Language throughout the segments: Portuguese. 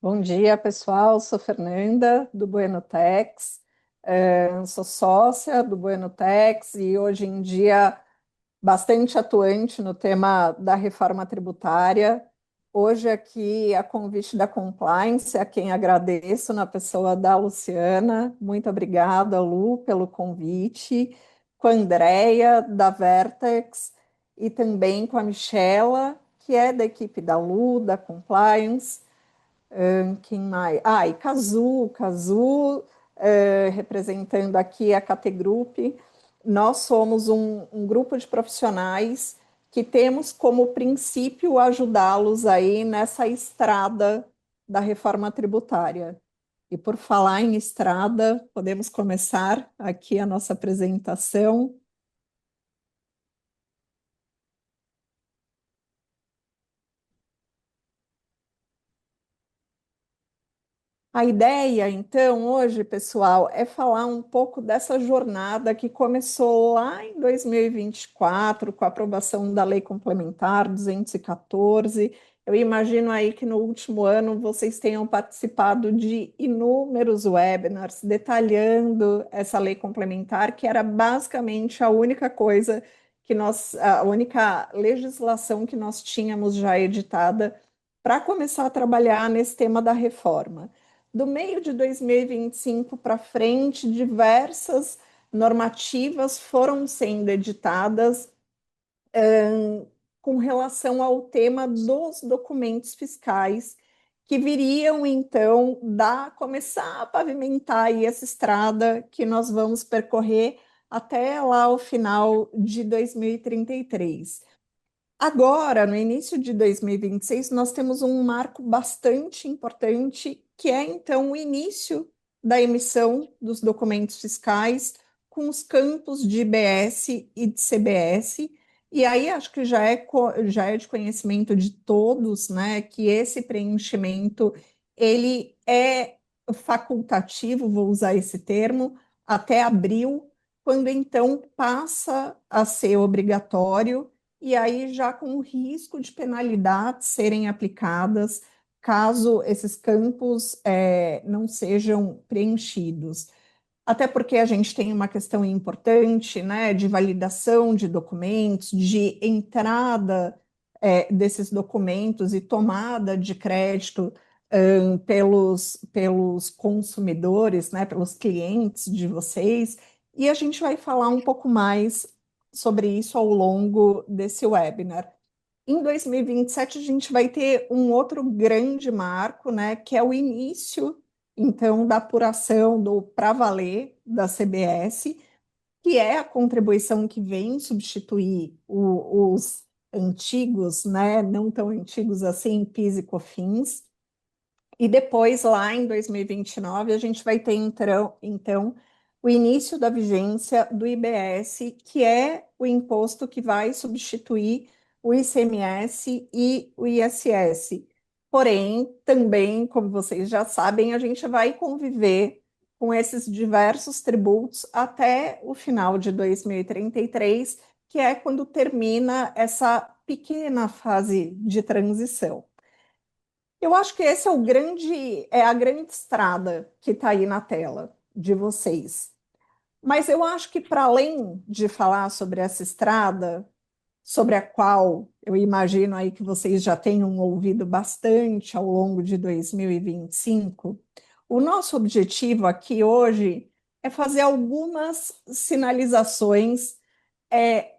Bom dia, pessoal. Sou Fernanda, do Buenotex. Sou sócia do Buenotex e hoje em dia bastante atuante no tema da reforma tributária. Hoje aqui, a convite da Compliance, a quem agradeço na pessoa da Luciana. Muito obrigada, Lu, pelo convite. Com a Andrea, da Vertex, e também com a Michela, que é da equipe da Lu, da Compliance. Quem mais? E Cazu, representando aqui a KT Group. Nós somos um grupo de profissionais que temos como princípio ajudá-los aí nessa estrada da reforma tributária. E por falar em estrada, podemos começar aqui a nossa apresentação. A ideia, então, hoje, pessoal, é falar um pouco dessa jornada que começou lá em 2024, com a aprovação da Lei Complementar 214. Eu imagino aí que no último ano vocês tenham participado de inúmeros webinars detalhando essa lei complementar, que era basicamente a única coisa a única legislação que nós tínhamos já editada para começar a trabalhar nesse tema da reforma. Do meio de 2025 para frente, diversas normativas foram sendo editadas com relação ao tema dos documentos fiscais, que viriam então começar a pavimentar aí essa estrada que nós vamos percorrer até lá o final de 2033. Agora, no início de 2026, nós temos um marco bastante importante, que é então o início da emissão dos documentos fiscais com os campos de IBS e de CBS. E aí acho que já é de conhecimento de todos, né, que esse preenchimento ele é facultativo, vou usar esse termo, até abril, quando então passa a ser obrigatório e aí já com o risco de penalidades serem aplicadas caso esses campos não sejam preenchidos. Até porque a gente tem uma questão importante, né, de validação de documentos, de entrada desses documentos e tomada de crédito pelos consumidores, né, pelos clientes de vocês. E a gente vai falar um pouco mais sobre isso ao longo desse webinar. Em 2027, a gente vai ter um outro grande marco, né, que é o início, então, da apuração do para valer da CBS, que é a contribuição que vem substituir os antigos, né, não tão antigos assim, PIS e COFINS. E depois, lá em 2029, a gente vai ter, então, o início da vigência do IBS, que é o imposto que vai substituir o ICMS e o ISS. Porém, também, como vocês já sabem, a gente vai conviver com esses diversos tributos até o final de 2033, que é quando termina essa pequena fase de transição. Eu acho que esse é a grande estrada que está aí na tela de vocês. Mas eu acho que para além de falar sobre essa estrada, sobre a qual eu imagino aí que vocês já tenham ouvido bastante ao longo de 2025, o nosso objetivo aqui hoje é fazer algumas sinalizações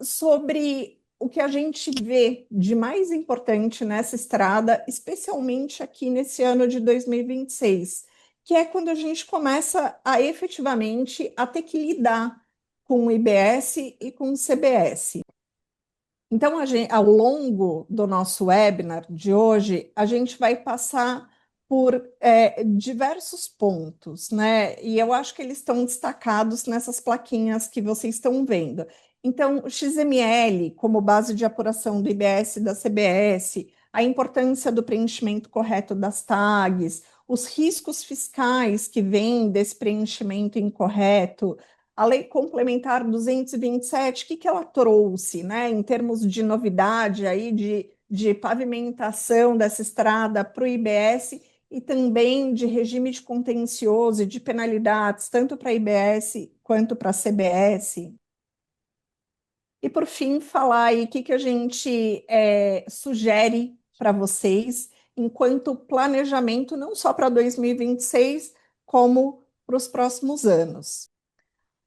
sobre o que a gente vê de mais importante nessa estrada, especialmente aqui nesse ano de 2026, que é quando a gente começa a efetivamente a ter que lidar com o IBS e com o CBS. Então, ao longo do nosso webinar de hoje, a gente vai passar por diversos pontos, né? E eu acho que eles estão destacados nessas plaquinhas que vocês estão vendo. Então, o XML como base de apuração do IBS e da CBS, a importância do preenchimento correto das tags, os riscos fiscais que vêm desse preenchimento incorreto, a Lei Complementar 227, o que ela trouxe, né, em termos de novidade aí de pavimentação dessa estrada para o IBS e também de regime de contencioso e de penalidades, tanto para a IBS quanto para a CBS. E, por fim, falar aí o que a gente sugere para vocês enquanto planejamento, não só para 2026, como para os próximos anos.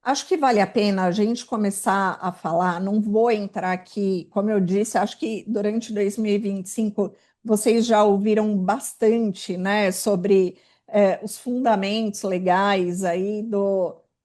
Acho que vale a pena a gente começar a falar. Não vou entrar aqui, como eu disse, acho que durante 2025 vocês já ouviram bastante, né, sobre os fundamentos legais aí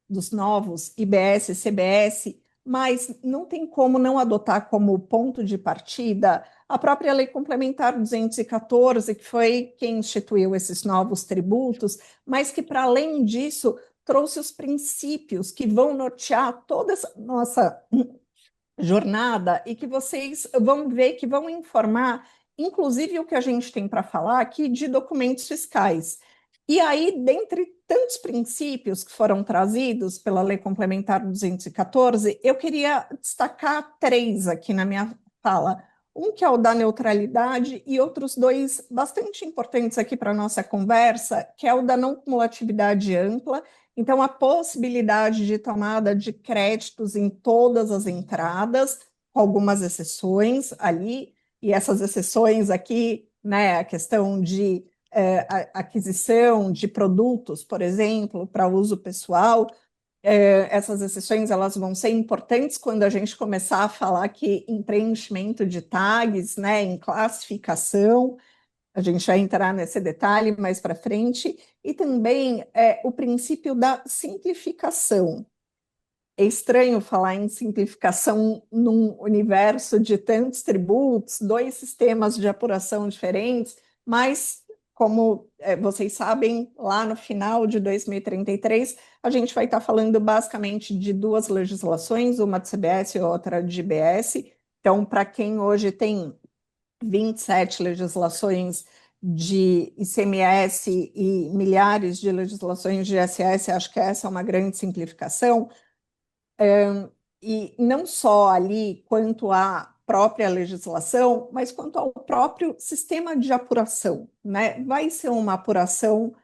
dos novos IBS e CBS, mas não tem como não adotar como ponto de partida a própria Lei Complementar 214, que foi quem instituiu esses novos tributos, mas que, para além disso, trouxe os princípios que vão nortear toda essa nossa jornada e que vocês vão ver que vão informar, inclusive, o que a gente tem para falar aqui de documentos fiscais. E aí, dentre tantos princípios que foram trazidos pela Lei Complementar 214, eu queria destacar três aqui na minha fala. Um que é o da neutralidade e outros dois bastante importantes aqui para a nossa conversa, que é o da não cumulatividade ampla. Então, a possibilidade de tomada de créditos em todas as entradas, com algumas exceções ali, e essas exceções aqui, né, a questão de aquisição de produtos, por exemplo, para uso pessoal, essas exceções elas vão ser importantes quando a gente começar a falar aqui em preenchimento de tags, né, em classificação. A gente vai entrar nesse detalhe mais para frente, e também o princípio da simplificação. É estranho falar em simplificação num universo de tantos tributos, dois sistemas de apuração diferentes, mas, como vocês sabem, lá no final de 2033, a gente vai estar falando basicamente de duas legislações, uma de CBS e outra de IBS. Então, para quem hoje tem 27 legislações de ICMS e milhares de legislações de ISS, acho que essa é uma grande simplificação. E não só ali quanto à própria legislação, mas quanto ao próprio sistema de apuração, né? Vai ser uma apuração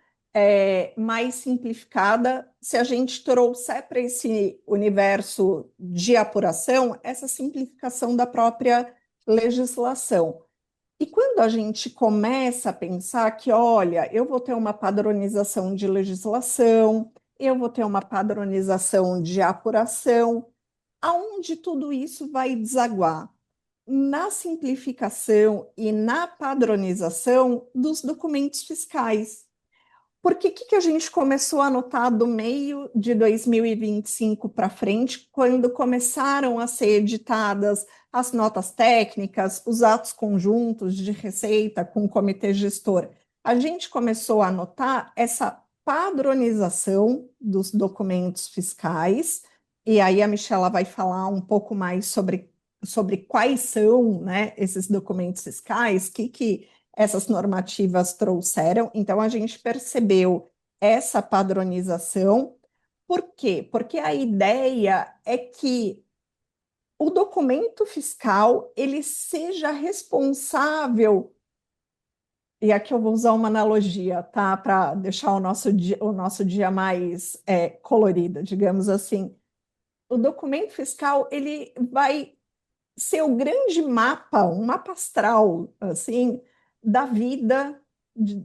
mais simplificada se a gente trouxer para esse universo de apuração essa simplificação da própria legislação. E quando a gente começa a pensar que, olha, eu vou ter uma padronização de legislação, eu vou ter uma padronização de apuração, aonde tudo isso vai desaguar? Na simplificação e na padronização dos documentos fiscais. Porque o que a gente começou a notar do meio de 2025 para frente, quando começaram a ser editadas as notas técnicas, os atos conjuntos de receita com o comitê gestor? A gente começou a notar essa padronização dos documentos fiscais, e aí a Michela vai falar um pouco mais sobre quais são, né, esses documentos fiscais, que essas normativas trouxeram. Então, a gente percebeu essa padronização. Por quê? Porque a ideia é que o documento fiscal ele seja responsável, e aqui eu vou usar uma analogia, tá? Para deixar o nosso dia mais colorido, digamos assim. O documento fiscal ele vai ser o grande mapa, um mapa astral, assim, da vida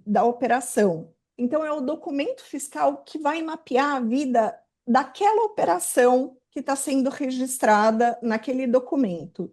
da operação. Então, é o documento fiscal que vai mapear a vida daquela operação que está sendo registrada naquele documento.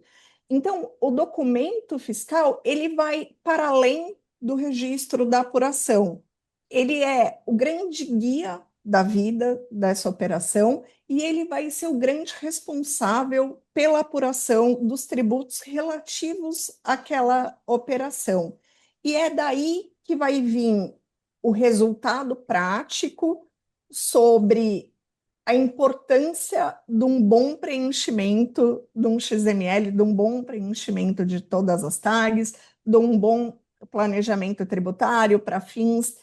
Então, o documento fiscal, ele vai para além do registro da apuração. Ele é o grande guia da vida dessa operação e ele vai ser o grande responsável pela apuração dos tributos relativos àquela operação. E é daí que vai vir o resultado prático sobre a importância de um bom preenchimento de um XML, de um bom preenchimento de todas as tags, de um bom planejamento tributário para fins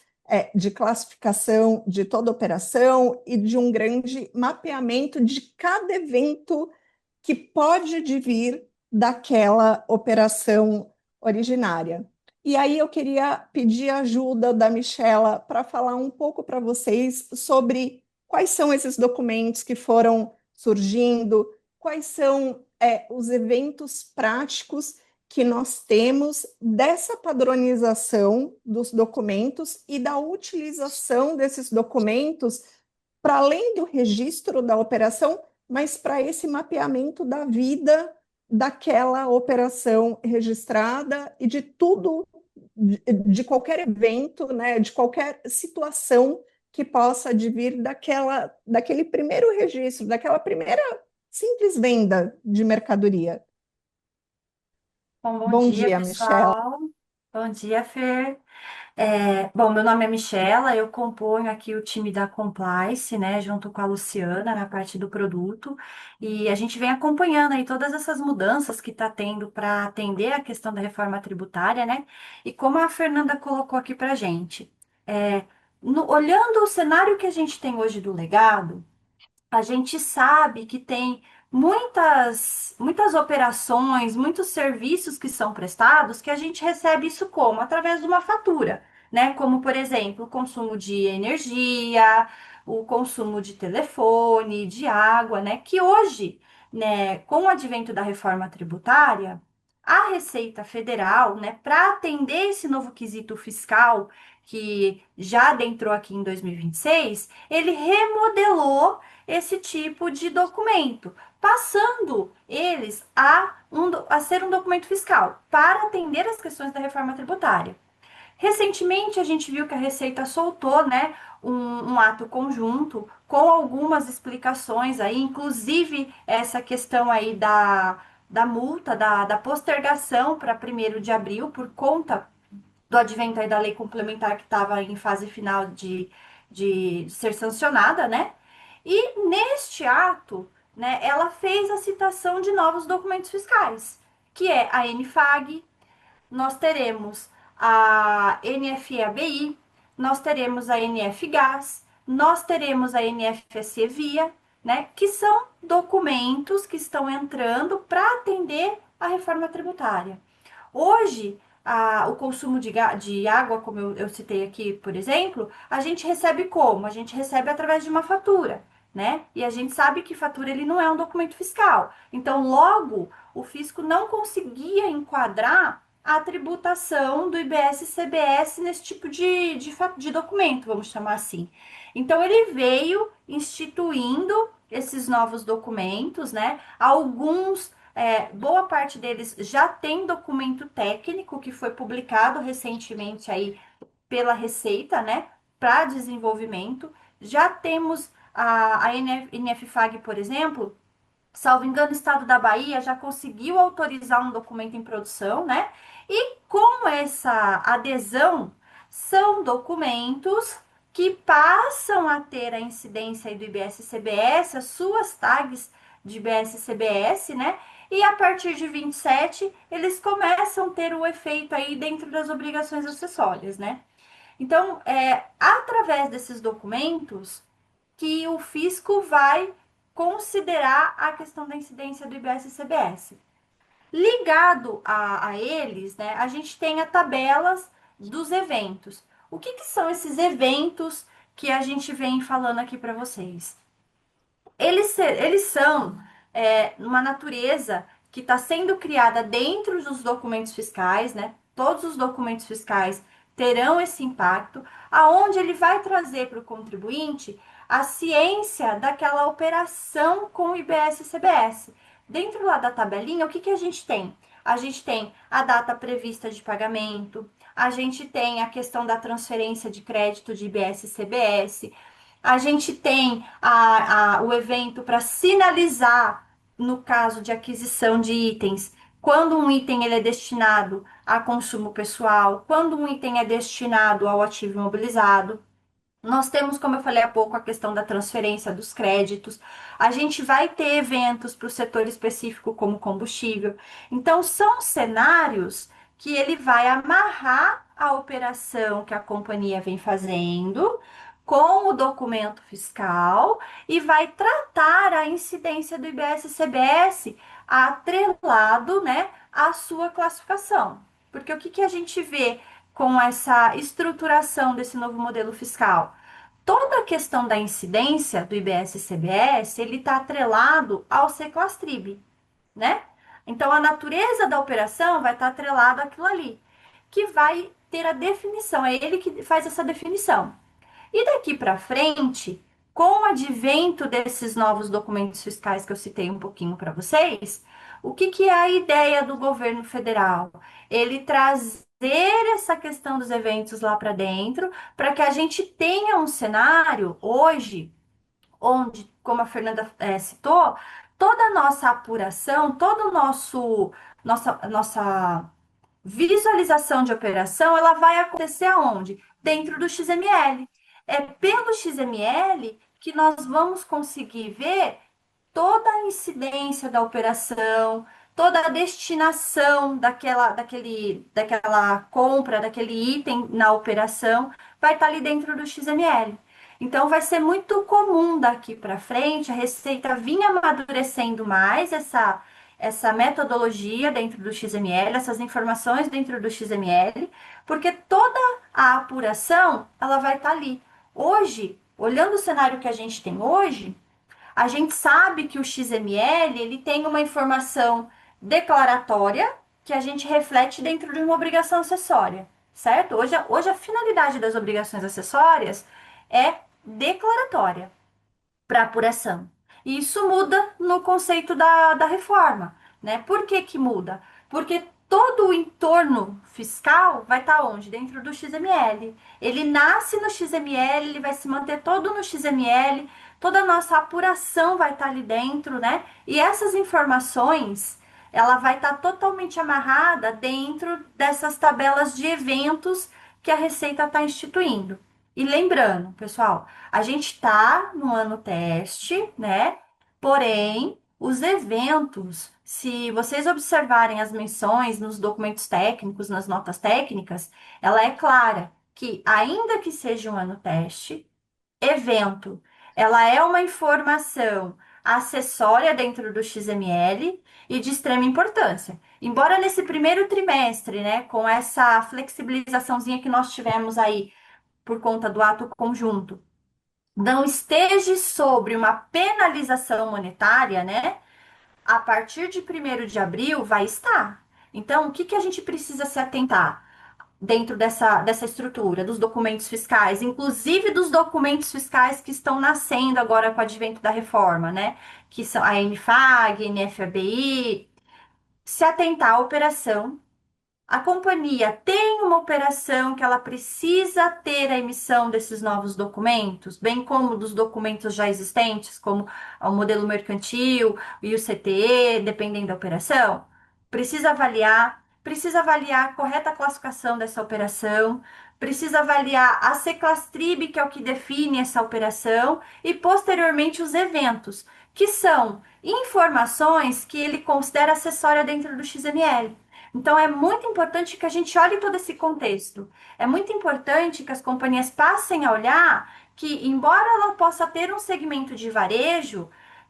de classificação de toda operação e de um grande mapeamento de cada evento que pode advir daquela operação originária. E aí eu queria pedir a ajuda da Michela para falar um pouco para vocês sobre quais são esses documentos que foram surgindo, quais são os eventos práticos que nós temos dessa padronização dos documentos e da utilização desses documentos para além do registro da operação, mas para esse mapeamento da vida daquela operação registrada e de tudo, de qualquer evento, né, de qualquer situação que possa advir daquele primeiro registro, daquela primeira simples venda de mercadoria. Bom Bom dia, dia, Michelle. pessoal. Bom dia, Fer. Meu nome é Michela, eu componho aqui o time da Compliance, né, junto com a Luciana na parte do produto, e a gente vem acompanhando aí todas essas mudanças que está tendo para atender a questão da reforma tributária, né, e como a Fernanda colocou aqui para a gente. Olhando o cenário que a gente tem hoje do legado, a gente sabe que tem muitas operações, muitos serviços que são prestados que a gente recebe isso como? Através de uma fatura, né? Como, por exemplo, o consumo de energia, o consumo de telefone, de água, né? Que hoje, né, com o advento da reforma tributária, a Receita Federal, né, para atender esse novo quesito fiscal que já adentrou aqui em 2026, ele remodelou esse tipo de documento, passando eles a ser um documento fiscal para atender as questões da reforma tributária. Recentemente, a gente viu que a Receita soltou, né, um ato conjunto com algumas explicações aí, inclusive essa questão aí da multa, da postergação para 1º de abril, por conta do advento aí da lei complementar que estava em fase final de ser sancionada, né? E neste ato, né, ela fez a citação de novos documentos fiscais, que é a NFAG, nós teremos a NFEABI, nós teremos a NFGAS, nós teremos a NFSE Via, né, que são documentos que estão entrando para atender a reforma tributária. Hoje, o consumo de água, como eu citei aqui, por exemplo, a gente recebe como? A gente recebe através de uma fatura, né? E a gente sabe que fatura ele não é um documento fiscal. Então, logo, o fisco não conseguia enquadrar a tributação do IBS-CBS nesse tipo de documento, vamos chamar assim. Então, ele veio instituindo esses novos documentos, né? Alguns boa parte deles já tem documento técnico que foi publicado recentemente aí pela Receita, né, para desenvolvimento. Já temos a NFFAG, por exemplo, salvo engano, o estado da Bahia já conseguiu autorizar um documento em produção, né? E com essa adesão, são documentos que passam a ter a incidência aí do IBS-CBS, as suas tags de IBS-CBS, né? E a partir de 27, eles começam a ter o efeito aí dentro das obrigações acessórias, né? Então, através desses documentos, que o fisco vai considerar a questão da incidência do IBS e CBS. Ligado a eles, né, a gente tem as tabelas dos eventos. O que são esses eventos que a gente vem falando aqui para vocês? Eles são uma natureza que está sendo criada dentro dos documentos fiscais, né? Todos os documentos fiscais terão esse impacto, aonde ele vai trazer para o contribuinte a ciência daquela operação com o IBS e CBS. Dentro lá da tabelinha, o que a gente tem? A gente tem a data prevista de pagamento, a gente tem a questão da transferência de crédito de IBS e CBS, a gente tem o evento para sinalizar, no caso de aquisição de itens, quando um item ele é destinado a consumo pessoal, quando um item é destinado ao ativo imobilizado. Nós temos, como eu falei há pouco, a questão da transferência dos créditos. A gente vai ter eventos para o setor específico, como combustível. Então, são cenários que ele vai amarrar a operação que a companhia vem fazendo com o documento fiscal e vai tratar a incidência do IBS-CBS atrelado, né, à sua classificação. Porque o que que a gente vê com essa estruturação desse novo modelo fiscal? Toda a questão da incidência do IBS e CBS, ele está atrelado ao Seclastrib, né? Então, a natureza da operação vai estar atrelada àquilo ali, que vai ter a definição, é ele que faz essa definição. E daqui para frente, com o advento desses novos documentos fiscais que eu citei um pouquinho para vocês, o que, que é a ideia do governo federal? Ele trazer essa questão dos eventos lá para dentro, para que a gente tenha um cenário hoje, onde, como a Fernanda citou, toda a nossa apuração, todo o nossa visualização de operação, ela vai acontecer aonde? Dentro do XML. É pelo XML que nós vamos conseguir ver toda a incidência da operação, toda a destinação daquela compra, daquele item na operação, vai estar ali dentro do XML. Então, vai ser muito comum daqui para frente a Receita vir amadurecendo mais essa metodologia dentro do XML, essas informações dentro do XML, porque toda a apuração ela vai estar ali. Hoje, olhando o cenário que a gente tem hoje, a gente sabe que o XML ele tem uma informação declaratória que a gente reflete dentro de uma obrigação acessória, certo? Hoje a finalidade das obrigações acessórias é declaratória para apuração. E isso muda no conceito da reforma, né? Por que que muda? Porque todo o entorno fiscal vai estar onde? Dentro do XML. Ele nasce no XML, ele vai se manter todo no XML, toda a nossa apuração vai estar ali dentro, né? E essas informações, ela vai estar totalmente amarrada dentro dessas tabelas de eventos que a Receita está instituindo. E lembrando, pessoal, a gente está no ano teste, né? Porém, os eventos, se vocês observarem as menções nos documentos técnicos, nas notas técnicas, ela é clara que, ainda que seja um ano teste, evento, ela é uma informação acessória dentro do XML e de extrema importância. Embora nesse primeiro trimestre, né, com essa flexibilizaçãozinha que nós tivemos aí por conta do ato conjunto, não esteja sobre uma penalização monetária, né? A partir de 1º de abril vai estar. Então, o que que a gente precisa se atentar dentro dessa estrutura dos documentos fiscais, inclusive dos documentos fiscais que estão nascendo agora com o advento da reforma, né? Que são a NFAG, NFABI, se atentar à operação. A companhia tem uma operação que ela precisa ter a emissão desses novos documentos, bem como dos documentos já existentes, como o modelo mercantil e o CTE, dependendo da operação. Precisa avaliar a correta classificação dessa operação, precisa avaliar a Seclastrib, que é o que define essa operação, e posteriormente os eventos, que são informações que ele considera acessória dentro do XML. Então, é muito importante que a gente olhe todo esse contexto. É muito importante que as companhias passem a olhar que, embora ela possa ter um segmento de varejo,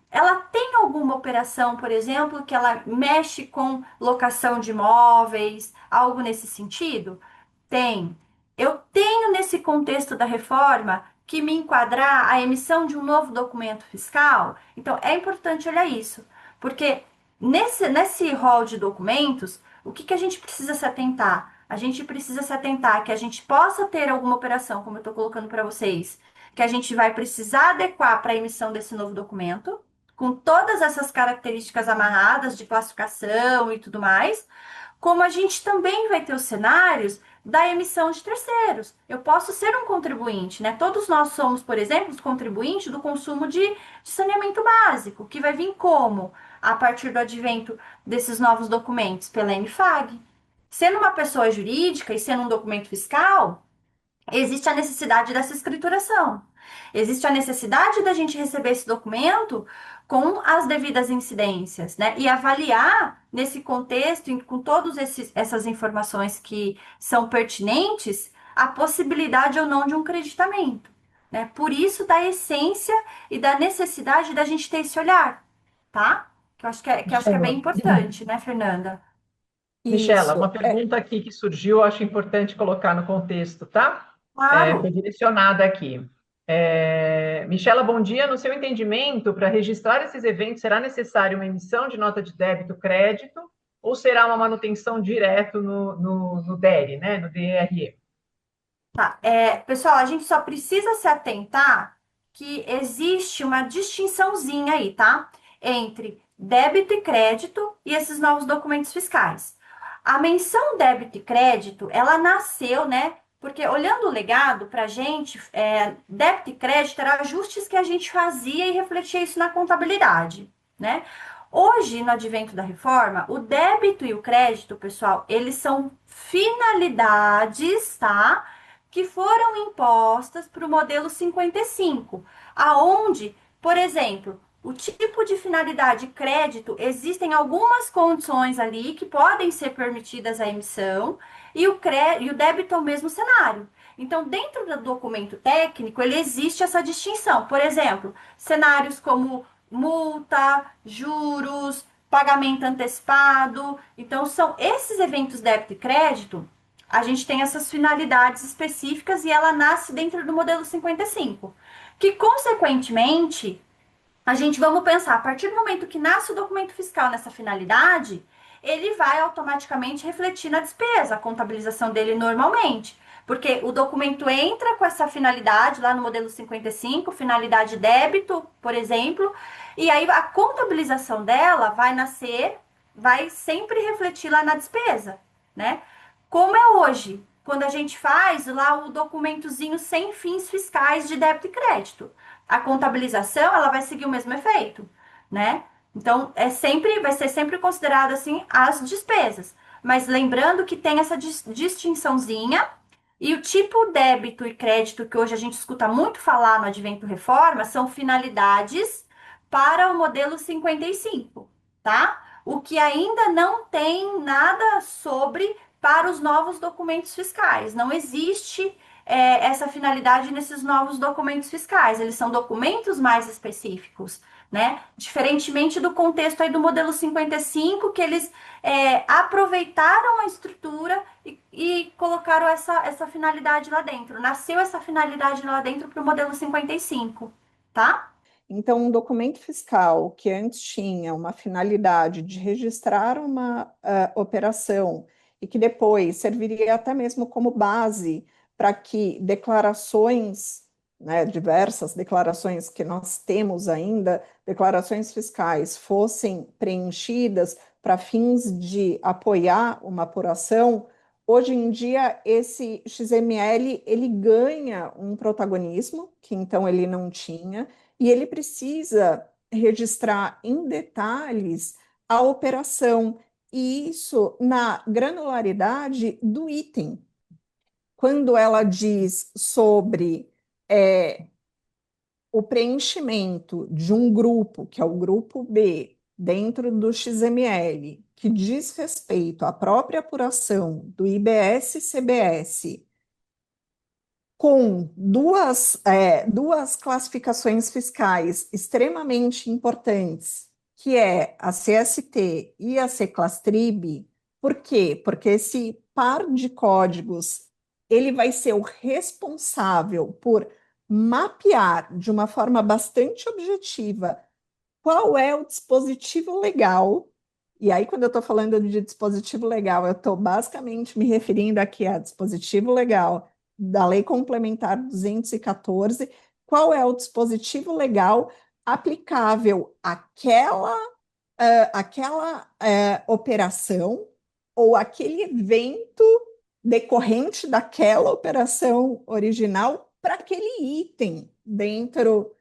ela tem alguma operação, por exemplo, que ela mexe com locação de imóveis, algo nesse sentido? Tem. Eu tenho, nesse contexto da reforma, que me enquadrar a emissão de um novo documento fiscal? Então, é importante olhar isso, porque nesse rol de documentos, o que que a gente precisa se atentar? A gente precisa se atentar que a gente possa ter alguma operação, como eu estou colocando para vocês, que a gente vai precisar adequar para a emissão desse novo documento, com todas essas características amarradas de classificação e tudo mais, como a gente também vai ter os cenários da emissão de terceiros. Eu posso ser um contribuinte, né? Todos nós somos, por exemplo, os contribuintes do consumo de saneamento básico, que vai vir como? A partir do advento desses novos documentos pela NFAG. Sendo uma pessoa jurídica e sendo um documento fiscal, existe a necessidade dessa escrituração. Existe a necessidade da gente receber esse documento com as devidas incidências, né? E avaliar nesse contexto, com todas essas informações que são pertinentes, a possibilidade ou não de um creditamento, né? Por isso, da essência e da necessidade da gente ter esse olhar, tá? Que eu acho que é bem Joia. importante, né, Fernanda? Michela, uma Isso. pergunta aqui que surgiu, eu acho importante colocar no contexto, tá? Foi Claro. direcionada aqui. Michela, bom dia. No seu entendimento, para registrar esses eventos, será necessário uma emissão de nota de débito, crédito, ou será uma manutenção direto no DERE, né? No DRE? Tá. Pessoal, a gente só precisa se atentar que existe uma distinçãozinha aí, tá? Entre débito e crédito e esses novos documentos fiscais. A menção débito e crédito, ela nasceu, né? Porque olhando o legado para a gente, débito e crédito eram ajustes que a gente fazia e refletia isso na contabilidade, né? Hoje, no advento da reforma, o débito e o crédito, pessoal, eles são finalidades, tá? Que foram impostas para o modelo 55, aonde, por exemplo, o tipo de finalidade crédito, existem algumas condições ali que podem ser permitidas à emissão e o débito é o mesmo cenário. Então, dentro do documento técnico, ele existe essa distinção. Por exemplo, cenários como multa, juros, pagamento antecipado. Então, são esses eventos débito e crédito, a gente tem essas finalidades específicas e ela nasce dentro do modelo 55, que consequentemente a gente vamos pensar, a partir do momento que nasce o documento fiscal nessa finalidade, ele vai automaticamente refletir na despesa, a contabilização dele normalmente. Porque o documento entra com essa finalidade lá no modelo 55, finalidade débito, por exemplo, e aí a contabilização dela vai nascer, vai sempre refletir lá na despesa, né? Como é hoje, quando a gente faz lá o documentozinho sem fins fiscais de débito e crédito. A contabilização, ela vai seguir o mesmo efeito, né? Então, vai ser sempre considerado assim as despesas. Mas lembrando que tem essa distinçãozinha e o tipo débito e crédito que hoje a gente escuta muito falar no Advento Reforma são finalidades para o modelo 55, tá? O que ainda não tem nada sobre para os novos documentos fiscais. Não existe essa finalidade nesses novos documentos fiscais. Eles são documentos mais específicos, né? Diferentemente do contexto aí do modelo 55, que eles aproveitaram a estrutura e colocaram essa finalidade lá dentro. Nasceu essa finalidade lá dentro para o modelo 55, tá? Então, um documento fiscal que antes tinha uma finalidade de registrar uma operação e que depois serviria até mesmo como base para que declarações, né, diversas declarações que nós temos ainda, declarações fiscais, fossem preenchidas para fins de apoiar uma apuração, hoje em dia esse XML ele ganha um protagonismo que então ele não tinha e ele precisa registrar em detalhes a operação, e isso na granularidade do item. Quando ela diz sobre o preenchimento de um grupo, que é o grupo B, dentro do XML, que diz respeito à própria apuração do IBS-CBS, com duas classificações fiscais extremamente importantes, que é a CST e a CClastrib. Por quê? Porque esse par de códigos ele vai ser o responsável por mapear de uma forma bastante objetiva qual é o dispositivo legal. E aí, quando eu estou falando de dispositivo legal, eu estou basicamente me referindo aqui a dispositivo legal da Lei Complementar 214, qual é o dispositivo legal aplicável àquela operação ou aquele evento decorrente daquela operação original para aquele item dentro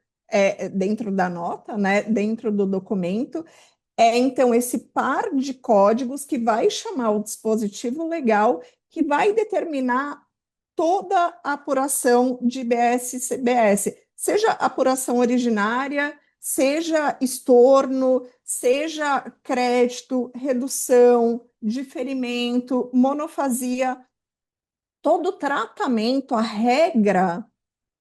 da nota, né, dentro do documento. Então esse par de códigos que vai chamar o dispositivo legal, que vai determinar toda a apuração de IBS e CBS, seja apuração originária, seja estorno, seja crédito, redução, diferimento, monofasia, todo tratamento, a regra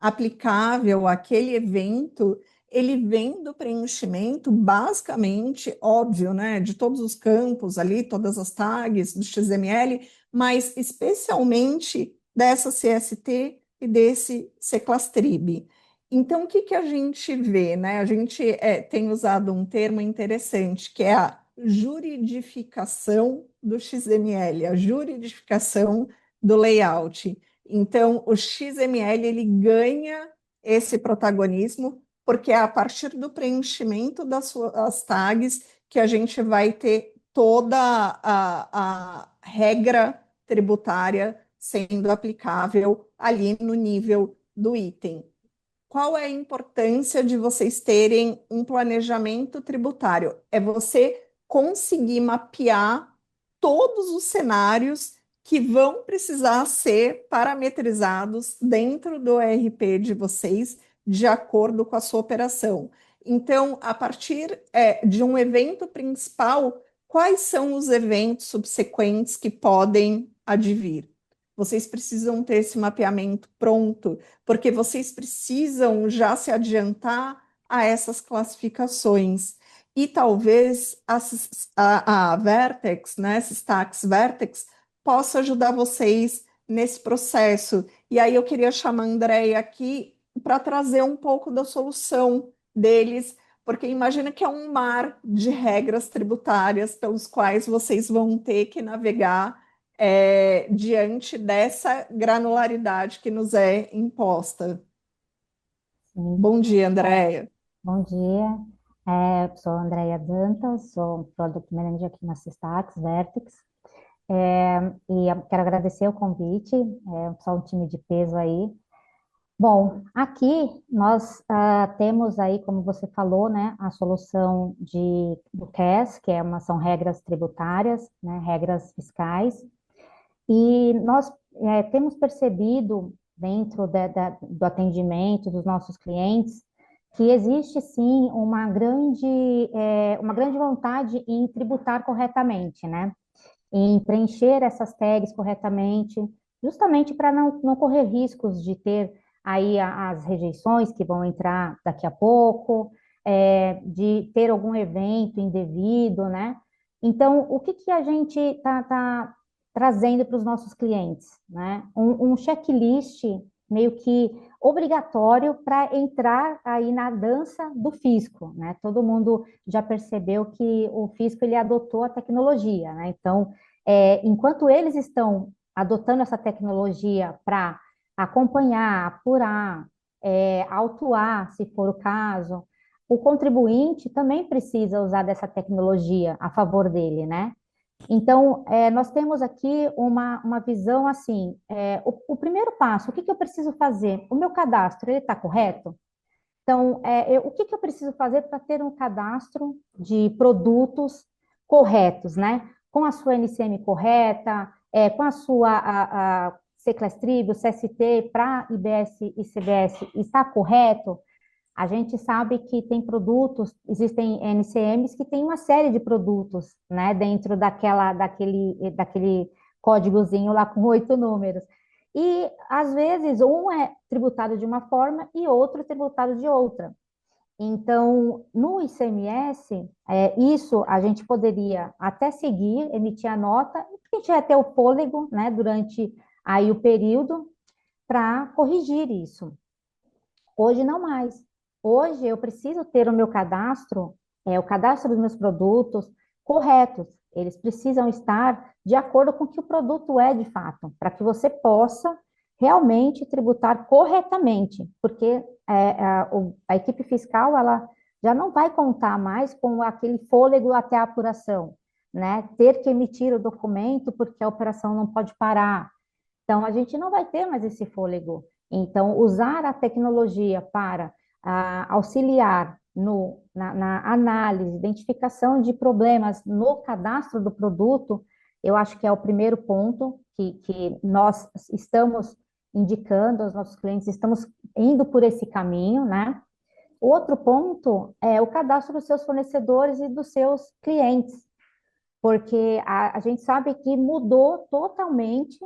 aplicável àquele evento, ele vem do preenchimento, basicamente, óbvio, né, de todos os campos ali, todas as tags do XML, mas especialmente dessa CST e desse CClastrib. Então, o que que a gente vê, né? A gente tem usado um termo interessante, que é a juridificação do XML, a juridificação do layout. Então, o XML ele ganha esse protagonismo, porque é a partir do preenchimento das suas tags que a gente vai ter toda a regra tributária sendo aplicável ali no nível do item. Qual é a importância de vocês terem um planejamento tributário? É você conseguir mapear todos os cenários que vão precisar ser parametrizados dentro do ERP de vocês, de acordo com a sua operação. Então, a partir de um evento principal, quais são os eventos subsequentes que podem advir? Vocês precisam ter esse mapeamento pronto, porque vocês precisam já se adiantar a essas classificações. E talvez a Vertex, né, esses tax Vertex, possa ajudar vocês nesse processo. E aí eu queria chamar a Andréia aqui para trazer um pouco da solução deles, porque imagina que é um mar de regras tributárias pelos quais vocês vão ter que navegar diante dessa granularidade que nos é imposta. Sim. Bom dia, Andréia. Bom dia, sou a Andréia Dantas, sou Product Manager aqui na Systax Vertex, e quero agradecer o convite, só um time de peso aí. Bom, aqui nós temos aí, como você falou, né, a solução do CAS, são regras tributárias, né, regras fiscais, e nós temos percebido dentro do atendimento dos nossos clientes que existe sim uma grande vontade em tributar corretamente, né? Em preencher essas tags corretamente, justamente para não correr riscos de ter aí as rejeições que vão entrar daqui a pouco, de ter algum evento indevido, né? Então, o que que a gente tá trazendo para os nossos clientes, né? Um checklist meio que obrigatório para entrar aí na dança do fisco, né? Todo mundo já percebeu que o fisco ele adotou a tecnologia, né? Então, enquanto eles estão adotando essa tecnologia para acompanhar, apurar, autuar, se for o caso, o contribuinte também precisa usar dessa tecnologia a favor dele, né? Então, nós temos aqui uma visão assim, o primeiro passo, o que que eu preciso fazer? O meu cadastro, ele está correto? Então, o que que eu preciso fazer para ter um cadastro de produtos corretos, né? Com a sua NCM correta, com a sua CClastrib, o CST para IBS e CBS está correto? A gente sabe que tem produtos, existem NCMs que tem uma série de produtos, né, dentro daquele códigozinho lá com 8 números. E, às vezes, um é tributado de uma forma e outro é tributado de outra. Então, no ICMS, isso a gente poderia até seguir, emitir a nota, porque a gente vai ter o fôlego, né, durante aí o período para corrigir isso. Hoje não mais. Hoje eu preciso ter o meu cadastro, o cadastro dos meus produtos corretos. Eles precisam estar de acordo com o que o produto é de fato, para que você possa realmente tributar corretamente, porque a equipe fiscal ela já não vai contar mais com aquele fôlego até a apuração, né? Ter que emitir o documento porque a operação não pode parar. Então, a gente não vai ter mais esse fôlego. Então, usar a tecnologia para auxiliar na análise, identificação de problemas no cadastro do produto, eu acho que é o primeiro ponto que nós estamos indicando aos nossos clientes, estamos indo por esse caminho, né? Outro ponto é o cadastro dos seus fornecedores e dos seus clientes, porque a gente sabe que mudou totalmente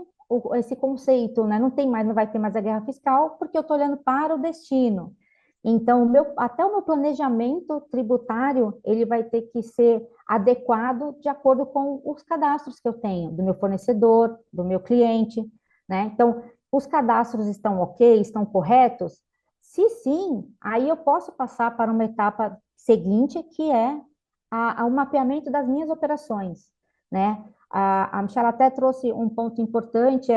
esse conceito, né? Não vai ter mais a guerra fiscal, porque eu estou olhando para o destino. Então, até o meu planejamento tributário, ele vai ter que ser adequado de acordo com os cadastros que eu tenho, do meu fornecedor, do meu cliente, né? Então, os cadastros estão ok, estão corretos? Se sim, aí eu posso passar para uma etapa seguinte, que é o mapeamento das minhas operações, né? A Michelle até trouxe um ponto importante,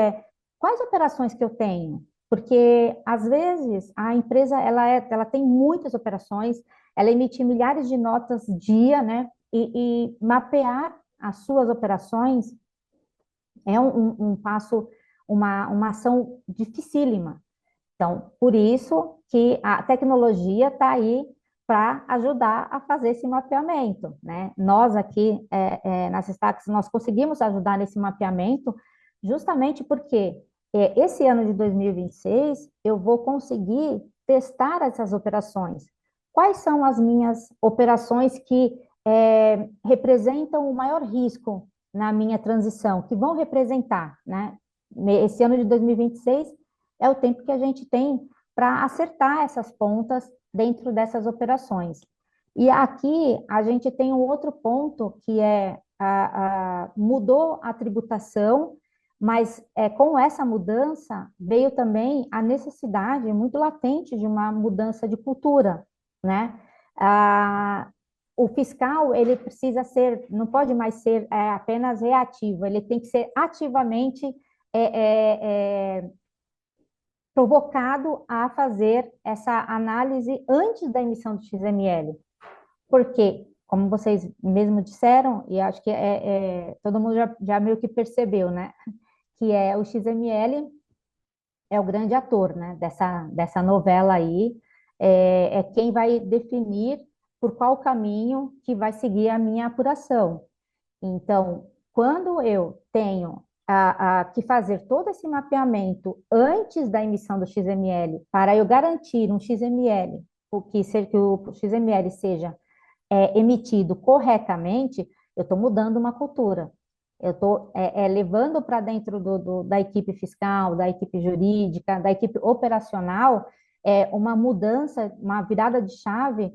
quais operações que eu tenho? Porque, às vezes, a empresa, ela tem muitas operações, ela emite milhares de notas dia, né? E mapear as suas operações é um passo, uma ação dificílima. Então, por isso que a tecnologia está aí para ajudar a fazer esse mapeamento, né? Nós aqui, nas Stacks, nós conseguimos ajudar nesse mapeamento justamente porque esse ano de 2026 eu vou conseguir testar essas operações. Quais são as minhas operações que representam o maior risco na minha transição, que vão representar, né? Esse ano de 2026 é o tempo que a gente tem para acertar essas pontas dentro dessas operações. E aqui a gente tem um outro ponto que mudou a tributação, mas com essa mudança veio também a necessidade muito latente de uma mudança de cultura, né? O fiscal, ele precisa ser, não pode mais ser apenas reativo, ele tem que ser ativamente provocado a fazer essa análise antes da emissão do XML. Porque, como vocês mesmo disseram, e acho que todo mundo já meio que percebeu, né? Que o XML é o grande ator, né? Dessa novela aí, é quem vai definir por qual caminho que vai seguir a minha apuração. Então, quando eu tenho que fazer todo esse mapeamento antes da emissão do XML, para eu garantir um XML, que o XML seja emitido corretamente, eu estou mudando uma cultura. Eu estou levando para dentro da equipe fiscal, da equipe jurídica, da equipe operacional, uma mudança, uma virada de chave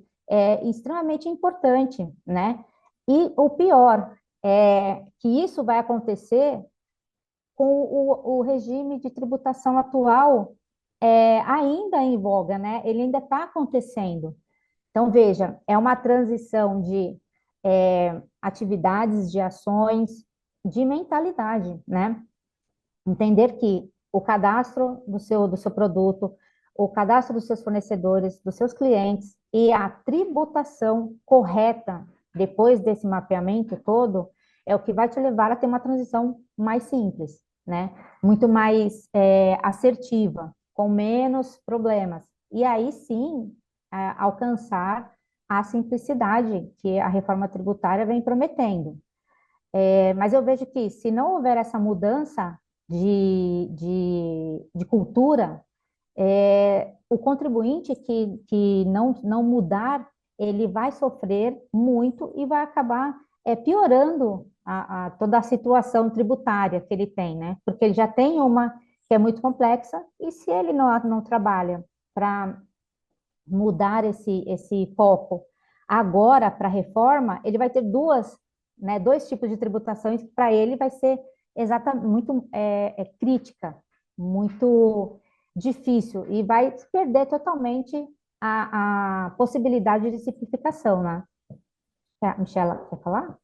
extremamente importante, né? E o pior é que isso vai acontecer com o regime de tributação atual ainda em voga, né? Ele ainda está acontecendo. Então, veja, é uma transição de atividades, de ações, de mentalidade, né? Entender que o cadastro do seu produto, o cadastro dos seus fornecedores, dos seus clientes e a tributação correta depois desse mapeamento todo é o que vai te levar a ter uma transição mais simples, né? Muito mais assertiva, com menos problemas. E aí sim, alcançar a simplicidade que a reforma tributária vem prometendo. Mas eu vejo que se não houver essa mudança de cultura, o contribuinte que não mudar, ele vai sofrer muito e vai acabar piorando toda a situação tributária que ele tem, né? Porque ele já tem uma que é muito complexa, e se ele não trabalha para mudar esse foco agora para a reforma, ele vai ter dois tipos de tributações que para ele vai ser exatamente muito crítica, muito difícil, e vai perder totalmente a possibilidade de simplificação, né? Michela, quer falar?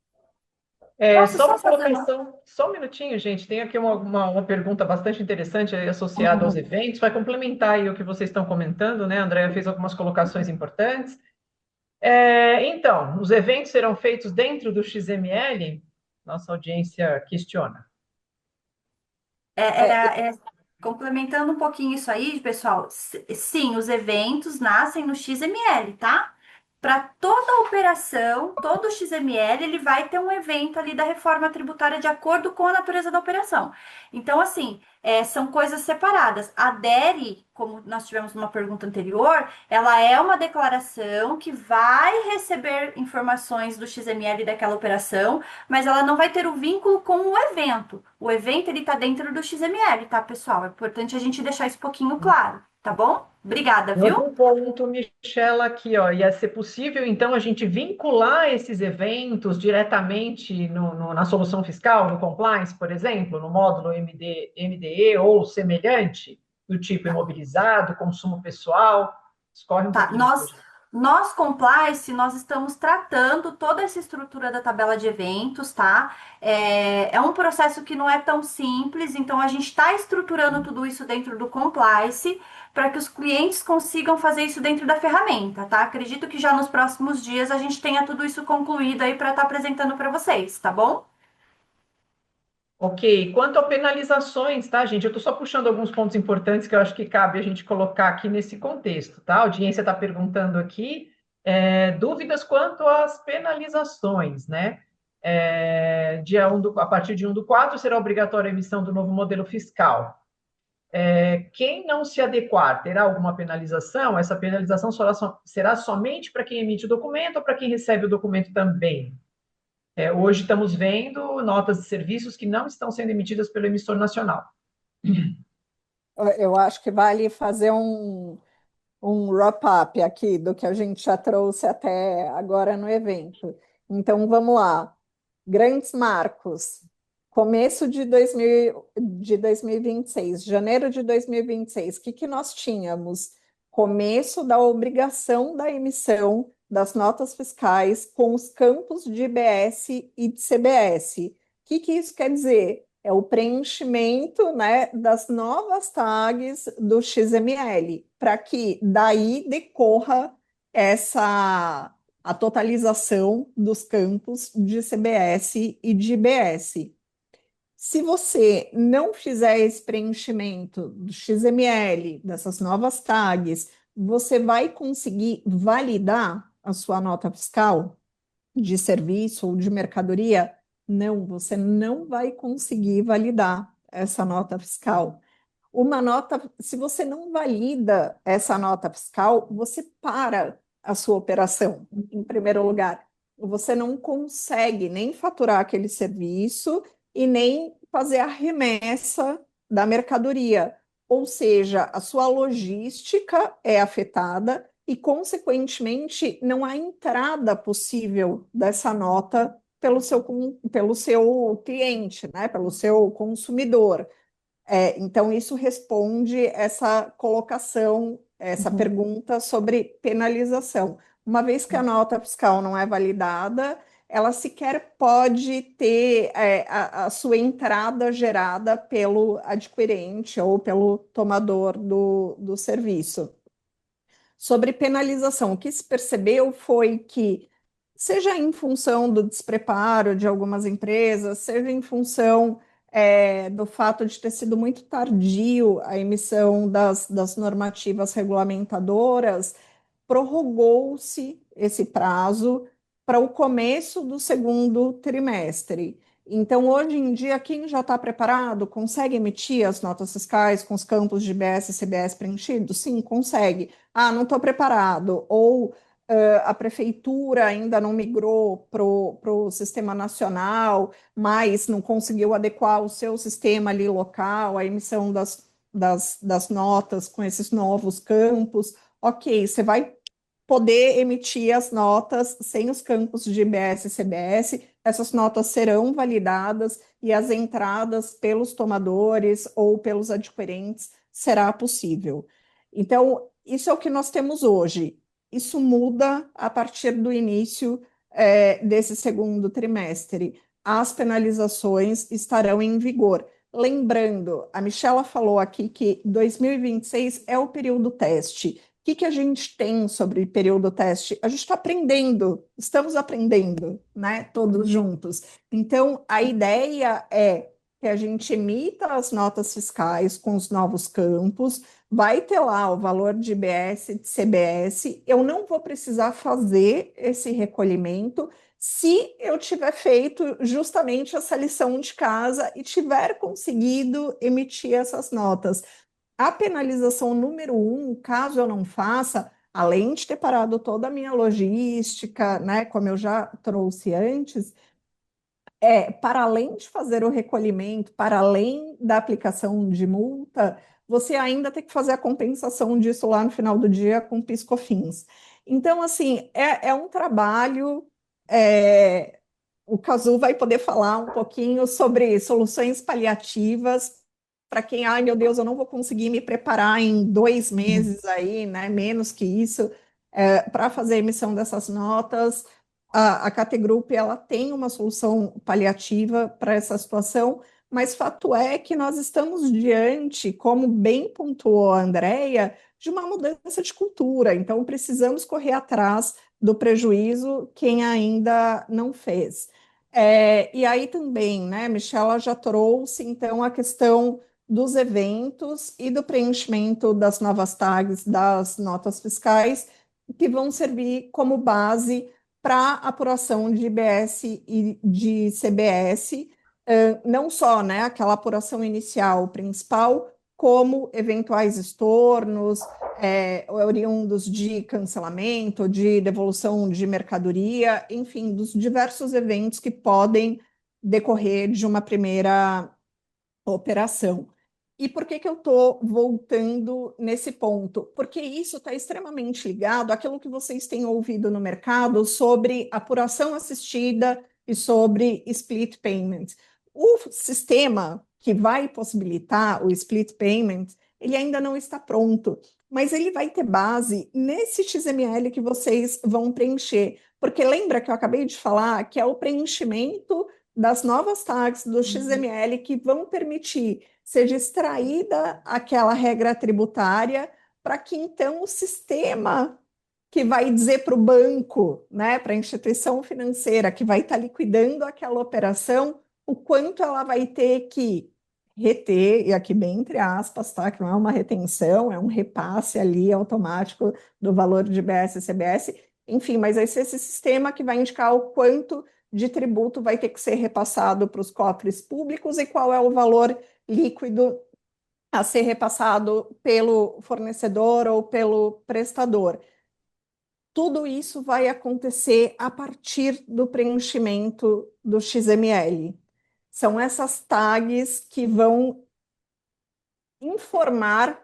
Posso Só só uma fazer uma... colocação, só um minutinho, gente. Tem aqui uma pergunta bastante interessante aí associada aos eventos. Vai complementar aí o que vocês estão comentando, né? A Andrea fez algumas colocações importantes. Então, os eventos serão feitos dentro do XML? Nossa audiência questiona. Complementando um pouquinho isso aí, pessoal, sim, os eventos nascem no XML, tá? Para toda operação, todo XML, ele vai ter um evento ali da reforma tributária de acordo com a natureza da operação. Então, assim, são coisas separadas. A DERE, como nós tivemos numa pergunta anterior, ela é uma declaração que vai receber informações do XML daquela operação, mas ela não vai ter o vínculo com o evento. O evento, ele está dentro do XML, tá, pessoal? É importante a gente deixar isso um pouquinho claro. tá bom? Obrigada, viu? Outro ponto, Michela, aqui, ó, ia ser possível, então, a gente vincular esses eventos diretamente na solução fiscal, no compliance, por exemplo, no módulo MDE ou semelhante, do tipo imobilizado, consumo pessoal? Escorre um Tá, pouquinho para a gente. nós compliance, nós estamos tratando toda essa estrutura da tabela de eventos, tá? É um processo que não é tão simples, então a gente está estruturando tudo isso dentro do compliance para que os clientes consigam fazer isso dentro da ferramenta, tá? Acredito que já nos próximos dias a gente tenha tudo isso concluído aí para estar apresentando para vocês, tá bom? Ok, quanto a penalizações, tá, gente? Eu estou só puxando alguns pontos importantes que eu acho que cabe a gente colocar aqui nesse contexto, tá? A audiência está perguntando aqui dúvidas quanto às penalizações, né? A partir de 1/4 será obrigatória a emissão do novo modelo fiscal. Quem não se adequar terá alguma penalização? Essa penalização será somente para quem emite o documento ou para quem recebe o documento também? Hoje estamos vendo notas de serviços que não estão sendo emitidas pelo emissor nacional. Eu acho que vale fazer um wrap-up aqui do que a gente já trouxe até agora no evento. Então, vamos lá. Grandes marcos. Começo de 2026, janeiro de 2026, o que que nós tínhamos? Começo da obrigação da emissão das notas fiscais com os campos de IBS e de CBS. O que isso quer dizer? É o preenchimento, né, das novas tags do XML, para que daí decorra a totalização dos campos de CBS e de IBS. Se você não fizer esse preenchimento do XML, dessas novas tags, você vai conseguir validar a sua nota fiscal de serviço ou de mercadoria? Não, você não vai conseguir validar essa nota fiscal. Uma nota, se você não valida essa nota fiscal, você para a sua operação, em primeiro lugar. Você não consegue nem faturar aquele serviço e nem fazer a remessa da mercadoria. Ou seja, a sua logística é afetada e, consequentemente, não há entrada possível dessa nota pelo seu cliente, né? Pelo seu consumidor. Então, isso responde essa colocação, essa pergunta sobre penalização. Uma vez que a nota fiscal não é validada, ela sequer pode ter a sua entrada gerada pelo adquirente ou pelo tomador do serviço. Sobre penalização, o que se percebeu foi que, seja em função do despreparo de algumas empresas, seja em função do fato de ter sido muito tardio a emissão das normativas regulamentadoras, prorrogou-se esse prazo para o começo do segundo trimestre. Então, hoje em dia, quem já está preparado consegue emitir as notas fiscais com os campos de IBS e CBS preenchidos? Sim, consegue. Ah, não estou preparado. Ou a prefeitura ainda não migrou para o sistema nacional, mas não conseguiu adequar o seu sistema ali local, a emissão das notas com esses novos campos. Ok, você vai poder emitir as notas sem os campos de IBS e CBS, essas notas serão validadas e as entradas pelos tomadores ou pelos adquirentes será possível. Então, isso é o que nós temos hoje. Isso muda a partir do início desse segundo trimestre. As penalizações estarão em vigor. Lembrando, a Michela falou aqui que 2026 é o período teste. O que a gente tem sobre período teste? A gente está aprendendo, estamos aprendendo, né? Todos juntos. Então, a ideia é que a gente emita as notas fiscais com os novos campos, vai ter lá o valor de IBS e de CBS. Eu não vou precisar fazer esse recolhimento se eu tiver feito justamente essa lição de casa e tiver conseguido emitir essas notas. A penalização número um, caso eu não faça, além de ter parado toda a minha logística, né, como eu já trouxe antes, para além de fazer o recolhimento, para além da aplicação de multa, você ainda tem que fazer a compensação disso lá no final do dia com PIS/COFINS. Então, assim, é um trabalho. O Cazu vai poder falar um pouquinho sobre soluções paliativas para quem, ai meu Deus, eu não vou conseguir me preparar em 2 meses aí, né? Menos que isso, para fazer a emissão dessas notas. A KT Group ela tem uma solução paliativa para essa situação, mas fato é que nós estamos diante, como bem pontuou a Andrea, de uma mudança de cultura. Então, precisamos correr atrás do prejuízo quem ainda não fez. E aí também, né, Michela já trouxe, então, a questão dos eventos e do preenchimento das novas tags das notas fiscais, que vão servir como base para apuração de IBS e de CBS, não só, né, aquela apuração inicial principal, como eventuais estornos, oriundos de cancelamento, de devolução de mercadoria, enfim, dos diversos eventos que podem decorrer de uma primeira operação. E por que eu estou voltando nesse ponto? Porque isso está extremamente ligado àquilo que vocês têm ouvido no mercado sobre apuração assistida e sobre split payment. O sistema que vai possibilitar o split payment, ele ainda não está pronto, mas ele vai ter base nesse XML que vocês vão preencher. Porque lembra que eu acabei de falar que é o preenchimento das novas tags do XML que vão permitir ser extraída aquela regra tributária para que então o sistema que vai dizer para o banco, né, para a instituição financeira que vai estar liquidando aquela operação, o quanto ela vai ter que reter, e aqui bem entre aspas, tá, que não é uma retenção, é um repasse ali automático do valor de IBS e CBS, enfim, mas vai ser esse sistema que vai indicar o quanto de tributo vai ter que ser repassado para os cofres públicos e qual é o valor líquido a ser repassado pelo fornecedor ou pelo prestador. Tudo isso vai acontecer a partir do preenchimento do XML. São essas tags que vão informar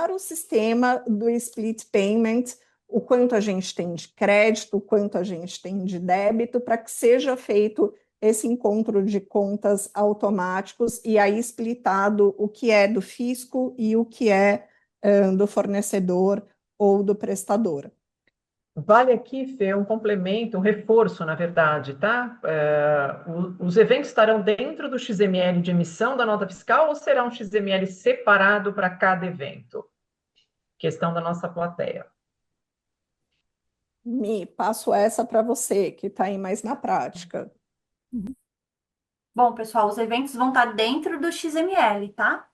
o sistema do split payment, o quanto a gente tem de crédito, o quanto a gente tem de débito, para que seja feito esse encontro de contas automáticos e aí splitado o que é do fisco e o que é do fornecedor ou do prestador. Vale aqui, Fê, um complemento, um reforço, na verdade, tá? Os eventos estarão dentro do XML de emissão da nota fiscal ou será um XML separado para cada evento? Questão da nossa plateia. Passo essa para você, que está aí mais na prática. Bom, pessoal, os eventos vão estar dentro do XML, tá?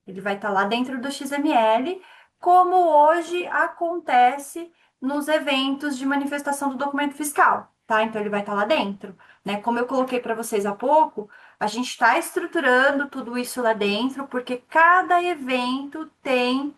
Ele vai estar lá dentro do XML, como hoje acontece nos eventos de manifestação do documento fiscal, tá? Então, ele vai estar lá dentro, né? Como eu coloquei para vocês há pouco, a gente está estruturando tudo isso lá dentro, porque cada evento tem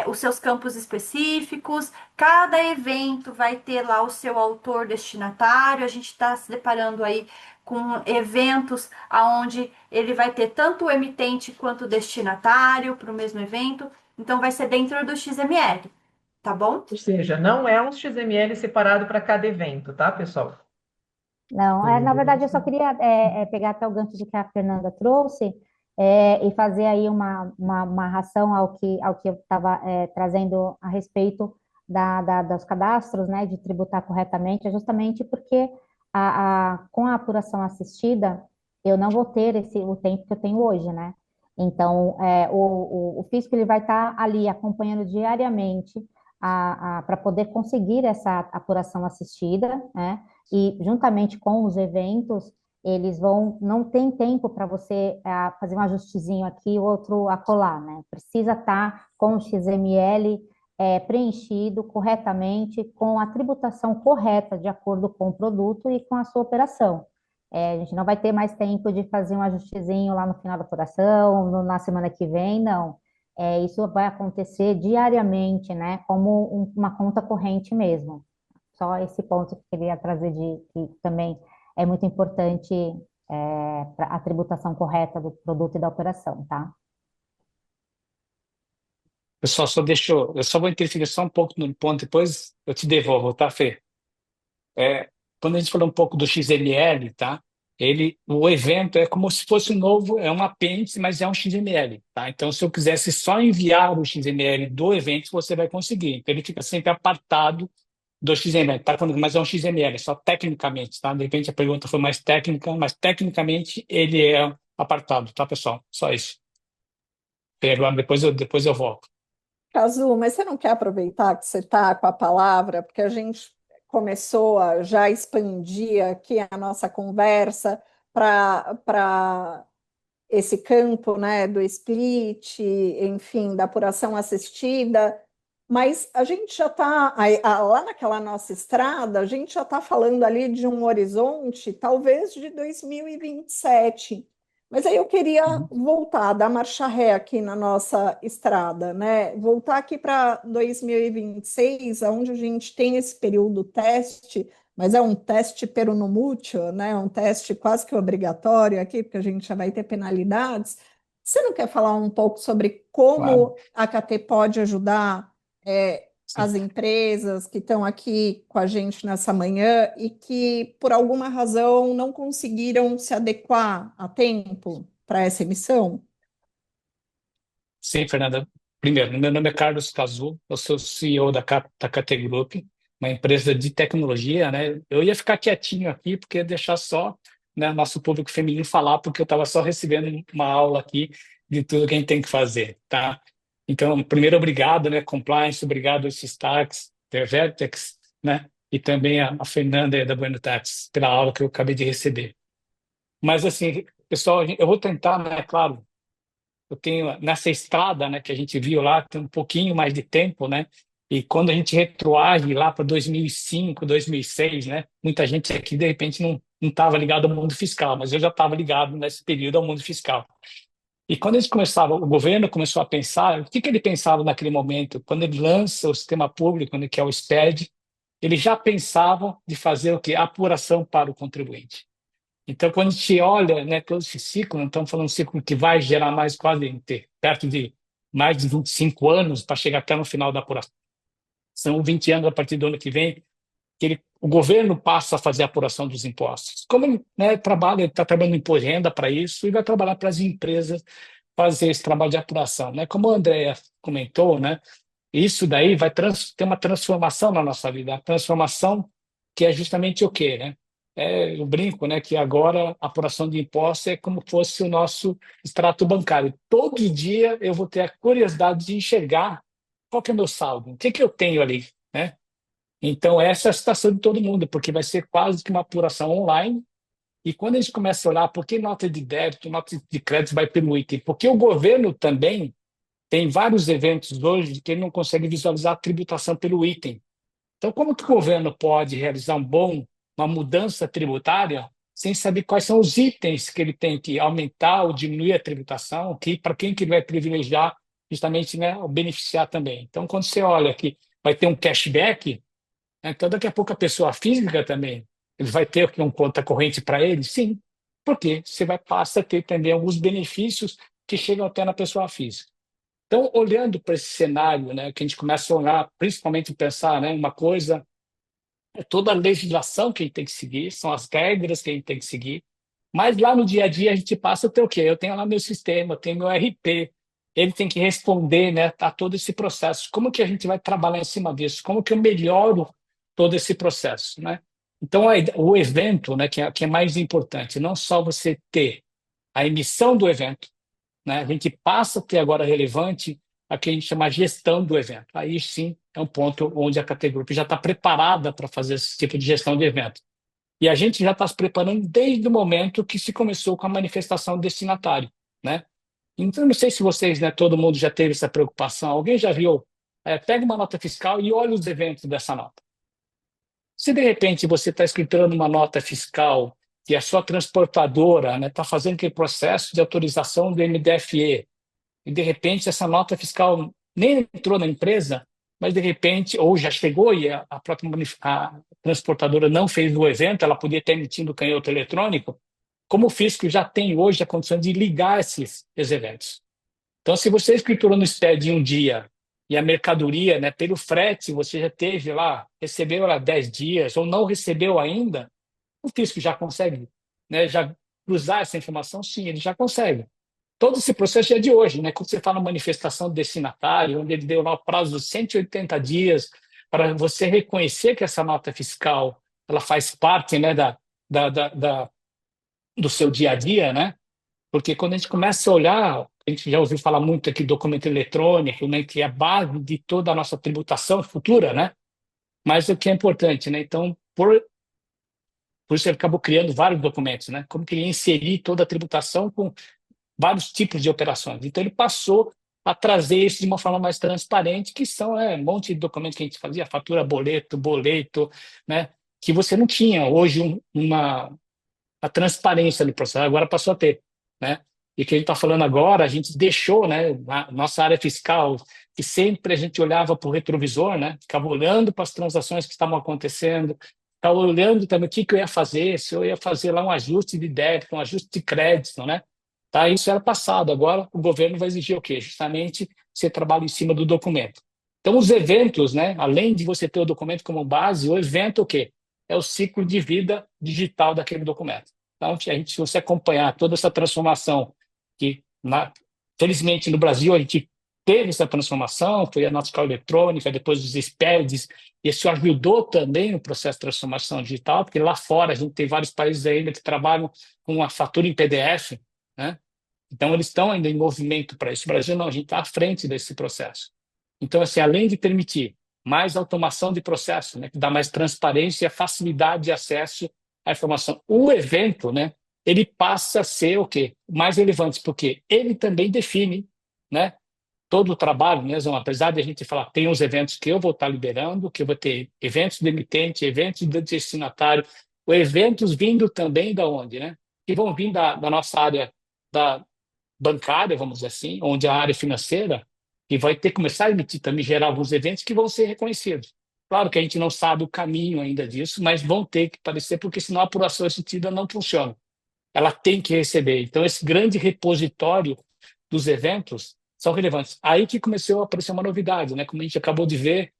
os seus campos específicos, cada evento vai ter lá o seu autor destinatário, a gente está se deparando aí com eventos aonde ele vai ter tanto o emitente quanto o destinatário para o mesmo evento, então vai ser dentro do XML, tá bom? Ou seja, não é um XML separado para cada evento, tá, pessoal? Não, na verdade eu só queria pegar até o gancho de que a Fernanda trouxe e fazer aí uma ração ao que eu estava trazendo a respeito dos cadastros, né, de tributar corretamente, é justamente porque com a apuração assistida eu não vou ter o tempo que eu tenho hoje, né? Então, o fisco ele vai estar ali acompanhando diariamente para poder conseguir essa apuração assistida, né? E juntamente com os eventos, eles não tem tempo para você fazer um ajustezinho aqui, outro acolá, né? Precisa estar com o XML preenchido corretamente, com a tributação correta, de acordo com o produto e com a sua operação. A gente não vai ter mais tempo de fazer um ajustezinho lá no final da operação, na semana que vem, não. Isso vai acontecer diariamente, né? Como uma conta corrente mesmo. Só esse ponto que eu queria trazer que também é muito importante para a tributação correta do produto e da operação, tá? Pessoal, eu só vou interferir só um pouco no ponto, depois eu te devolvo, tá, Fê? É, quando a gente falou um pouco do XML, tá? O evento é como se fosse um novo, é um apêndice, mas é um XML, tá? Então, se eu quisesse só enviar o XML do evento, você vai conseguir. Então, ele fica sempre apartado do XML, tá? Mas é um XML, só tecnicamente, tá? De repente a pergunta foi mais técnica, mas tecnicamente ele é apartado, tá, pessoal? Só isso. E agora, depois eu volto. Cazu, mas você não quer aproveitar que você está com a palavra, porque a gente começou a já expandir aqui a nossa conversa para esse campo, né, do split, enfim, da apuração assistida, mas a gente já está lá naquela nossa estrada, a gente já está falando ali de um horizonte, talvez de 2027. Mas aí eu queria Uhum. voltar, dar marcha ré aqui na nossa estrada, né? Voltar aqui para 2026, onde a gente tem esse período teste, mas é um teste peronomútil, né? Um teste quase que obrigatório aqui, porque a gente já vai ter penalidades. Você não quer falar um pouco sobre Claro, como a KT pode ajudar sim. as empresas que estão aqui com a gente nessa manhã e que, por alguma razão, não conseguiram se adequar a tempo para essa emissão? Sim, Fernanda. Primeiro, meu nome é Carlos Cazu, eu sou CEO da KT Group, uma empresa de tecnologia, né? Eu ia ficar quietinho aqui, porque ia deixar só, né, nosso público feminino falar, porque eu estava só recebendo uma aula aqui de tudo que a gente tem que fazer, tá? Então, primeiro, obrigado, né, Compliance, obrigado aos Stax, da Vertex, né, e também a Fernanda da Bueno Tax, pela aula que eu acabei de receber. Mas, assim, pessoal, eu vou tentar, né, claro, eu tenho nessa estrada, né, que a gente viu lá, tem um pouquinho mais de tempo, né? E quando a gente retroage lá para 2005, 2006, né? Muita gente aqui de repente não estava ligado ao mundo fiscal, mas eu já estava ligado nesse período ao mundo fiscal. E quando eles começavam, o governo começou a pensar, o que que ele pensava naquele momento? Quando ele lança o sistema público, né, que é o SPED, ele já pensava de fazer o quê? Apuração para o contribuinte. Então, quando a gente olha, né, todo esse ciclo, nós estamos falando de um ciclo que vai gerar mais quase perto de mais de 25 anos para chegar até no final da apuração. São 20 anos a partir do ano que vem que o governo passa a fazer a apuração dos impostos. Como ele, né, trabalha, ele está trabalhando em imposto de renda para isso e vai trabalhar para as empresas fazer esse trabalho de apuração, né? Como a Andrea comentou, né? Isso daí vai ter uma transformação na nossa vida, a transformação que é justamente o quê, né? Eu brinco, né, que agora a apuração de impostos é como fosse o nosso extrato bancário. Todo dia eu vou ter a curiosidade de enxergar qual que é o meu saldo, o que que eu tenho ali, né? Então essa é a situação de todo mundo, porque vai ser quase que uma apuração online. E quando a gente começa a olhar por que nota de débito, nota de crédito vai pelo item, porque o governo também tem vários eventos hoje que ele não consegue visualizar a tributação pelo item. Então, como que o governo pode realizar uma mudança tributária sem saber quais são os itens que ele tem que aumentar ou diminuir a tributação, que para quem que ele vai privilegiar justamente, né, o beneficiar também. Então, quando você olha que vai ter um cashback, né, então daqui a pouco a pessoa física também, ele vai ter aqui um conta corrente para ele? Sim, porque você vai passar a ter também alguns benefícios que chegam até na pessoa física. Então, olhando para esse cenário, né, que a gente começa a olhar, principalmente pensar, né, uma coisa é toda a legislação que a gente tem que seguir, são as regras que a gente tem que seguir, mas lá no dia a dia a gente passa a ter o quê? Eu tenho lá meu sistema, eu tenho meu RP, ele tem que responder, né, a todo esse processo. Como que a gente vai trabalhar em cima disso? Como que eu melhoro todo esse processo, né? Então, o evento, né, que é mais importante, não só você ter a emissão do evento, né? A gente passa a ter agora relevante a que a gente chama gestão do evento. Aí sim é um ponto onde a KT Group já está preparada para fazer esse tipo de gestão de evento. E a gente já está se preparando desde o momento que se começou com a manifestação do destinatário, né? Então, eu não sei se vocês, né, todo mundo já teve essa preocupação. Alguém já viu? Pega uma nota fiscal e olha os eventos dessa nota. Se de repente você está escritando uma nota fiscal e a sua transportadora, né, está fazendo aquele processo de autorização do MDFE, e de repente essa nota fiscal nem entrou na empresa, mas de repente, ou já chegou e a própria a transportadora não fez o evento, ela podia ter emitido o canhoto eletrônico, como o fisco já tem hoje a condição de ligar esses eventos. Então, se você escriturou no SPED em um dia e a mercadoria, né, pelo frete, você já teve lá, recebeu lá 10 dias ou não recebeu ainda, o fisco já consegue, né, já cruzar essa informação? Sim, ele já consegue. Todo esse processo já é de hoje, né? Quando você fala manifestação do destinatário, onde ele deu lá o prazo de 180 dias para você reconhecer que essa nota fiscal ela faz parte, né, do seu dia a dia, né? Porque quando a gente começa a olhar, a gente já ouviu falar muito aqui do documento eletrônico, né, que é a base de toda a nossa tributação futura, né? Mas o que é importante, né? Então, por isso ele acabou criando vários documentos, né? Como que ele ia inserir toda a tributação com vários tipos de operações. Então, ele passou a trazer isso de uma forma mais transparente, que são um monte de documentos que a gente fazia, fatura, boleto, né? Que você não tinha hoje a transparência do processo, agora passou a ter, né? E o que a gente está falando agora, a gente deixou, né, na nossa área fiscal, que sempre a gente olhava para o retrovisor, né? Ficava olhando para as transações que estavam acontecendo, ficava olhando também o que eu ia fazer, se eu ia fazer lá um ajuste de débito, um ajuste de crédito, né? Tá? Isso era passado. Agora o governo vai exigir o quê? Justamente você trabalha em cima do documento. Então, os eventos, né? Além de você ter o documento como base, o evento o quê? É o ciclo de vida digital daquele documento. Então, se você acompanhar toda essa transformação, que felizmente no Brasil a gente teve essa transformação, foi a nota fiscal eletrônica, depois os SPEDs, isso ajudou também no processo de transformação digital, porque lá fora a gente tem vários países ainda que trabalham com a fatura em PDF, né? Então, eles estão ainda em movimento para isso. O Brasil não, a gente está à frente desse processo. Então, assim, além de permitir mais automação de processo, né, que dá mais transparência e facilidade de acesso à informação, o evento, né, ele passa a ser o quê? Mais relevante, porque ele também define, né, todo o trabalho mesmo, apesar de a gente falar, tem os eventos que eu vou estar liberando, que eu vou ter eventos do emitente, eventos do destinatário, os eventos vindo também da onde, né? Que vão vir da nossa área da bancária, vamos dizer assim, onde a área financeira, que vai ter que começar a emitir também, gerar alguns eventos que vão ser reconhecidos. Claro que a gente não sabe o caminho ainda disso, mas vão ter que aparecer, porque senão a apuração assistida não funciona. Ela tem que receber. Então, esse grande repositório dos eventos são relevantes. Aí que começou a aparecer uma novidade, né? Como a gente acabou de ver,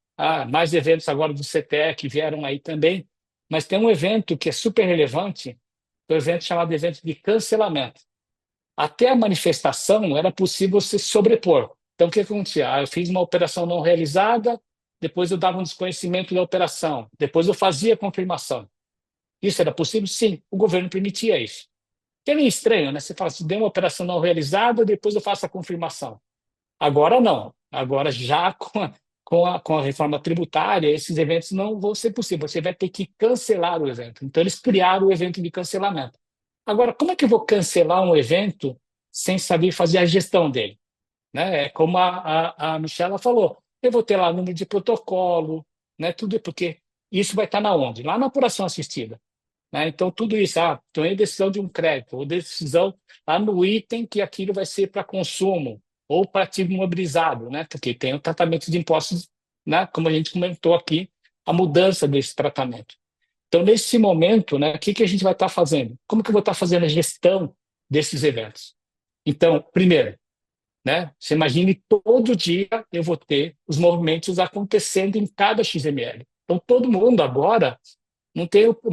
mais eventos agora do CTE que vieram aí também, mas tem um evento que é super relevante, é um evento chamado evento de cancelamento. Até a manifestação era possível se sobrepor. Então, o que acontecia? Eu fiz uma operação não realizada, depois eu dava um desconhecimento da operação, depois eu fazia a confirmação. Isso era possível? Sim, o governo permitia isso. Que é meio estranho, né? Você fala assim, deu uma operação não realizada, depois eu faço a confirmação. Agora não. Agora, já com a reforma tributária, esses eventos não vão ser possíveis. Você vai ter que cancelar o evento. Então, eles criaram o evento de cancelamento. Agora, como é que eu vou cancelar um evento sem saber fazer a gestão dele? Né? É como a Michela falou, eu vou ter lá número de protocolo, né? Tudo porque isso vai estar na onde? Lá na apuração assistida. Né? Então, tudo isso, tomei decisão de um crédito, ou decisão lá no item que aquilo vai ser para consumo, ou para ativo imobilizado, né? Porque tem o tratamento de impostos, né? Como a gente comentou aqui, a mudança desse tratamento. Então, nesse momento, né, o que a gente vai estar fazendo? Como que eu vou estar fazendo a gestão desses eventos? Então, primeiro, né, você imagine todo dia eu vou ter os movimentos acontecendo em cada XML. Então, todo mundo agora não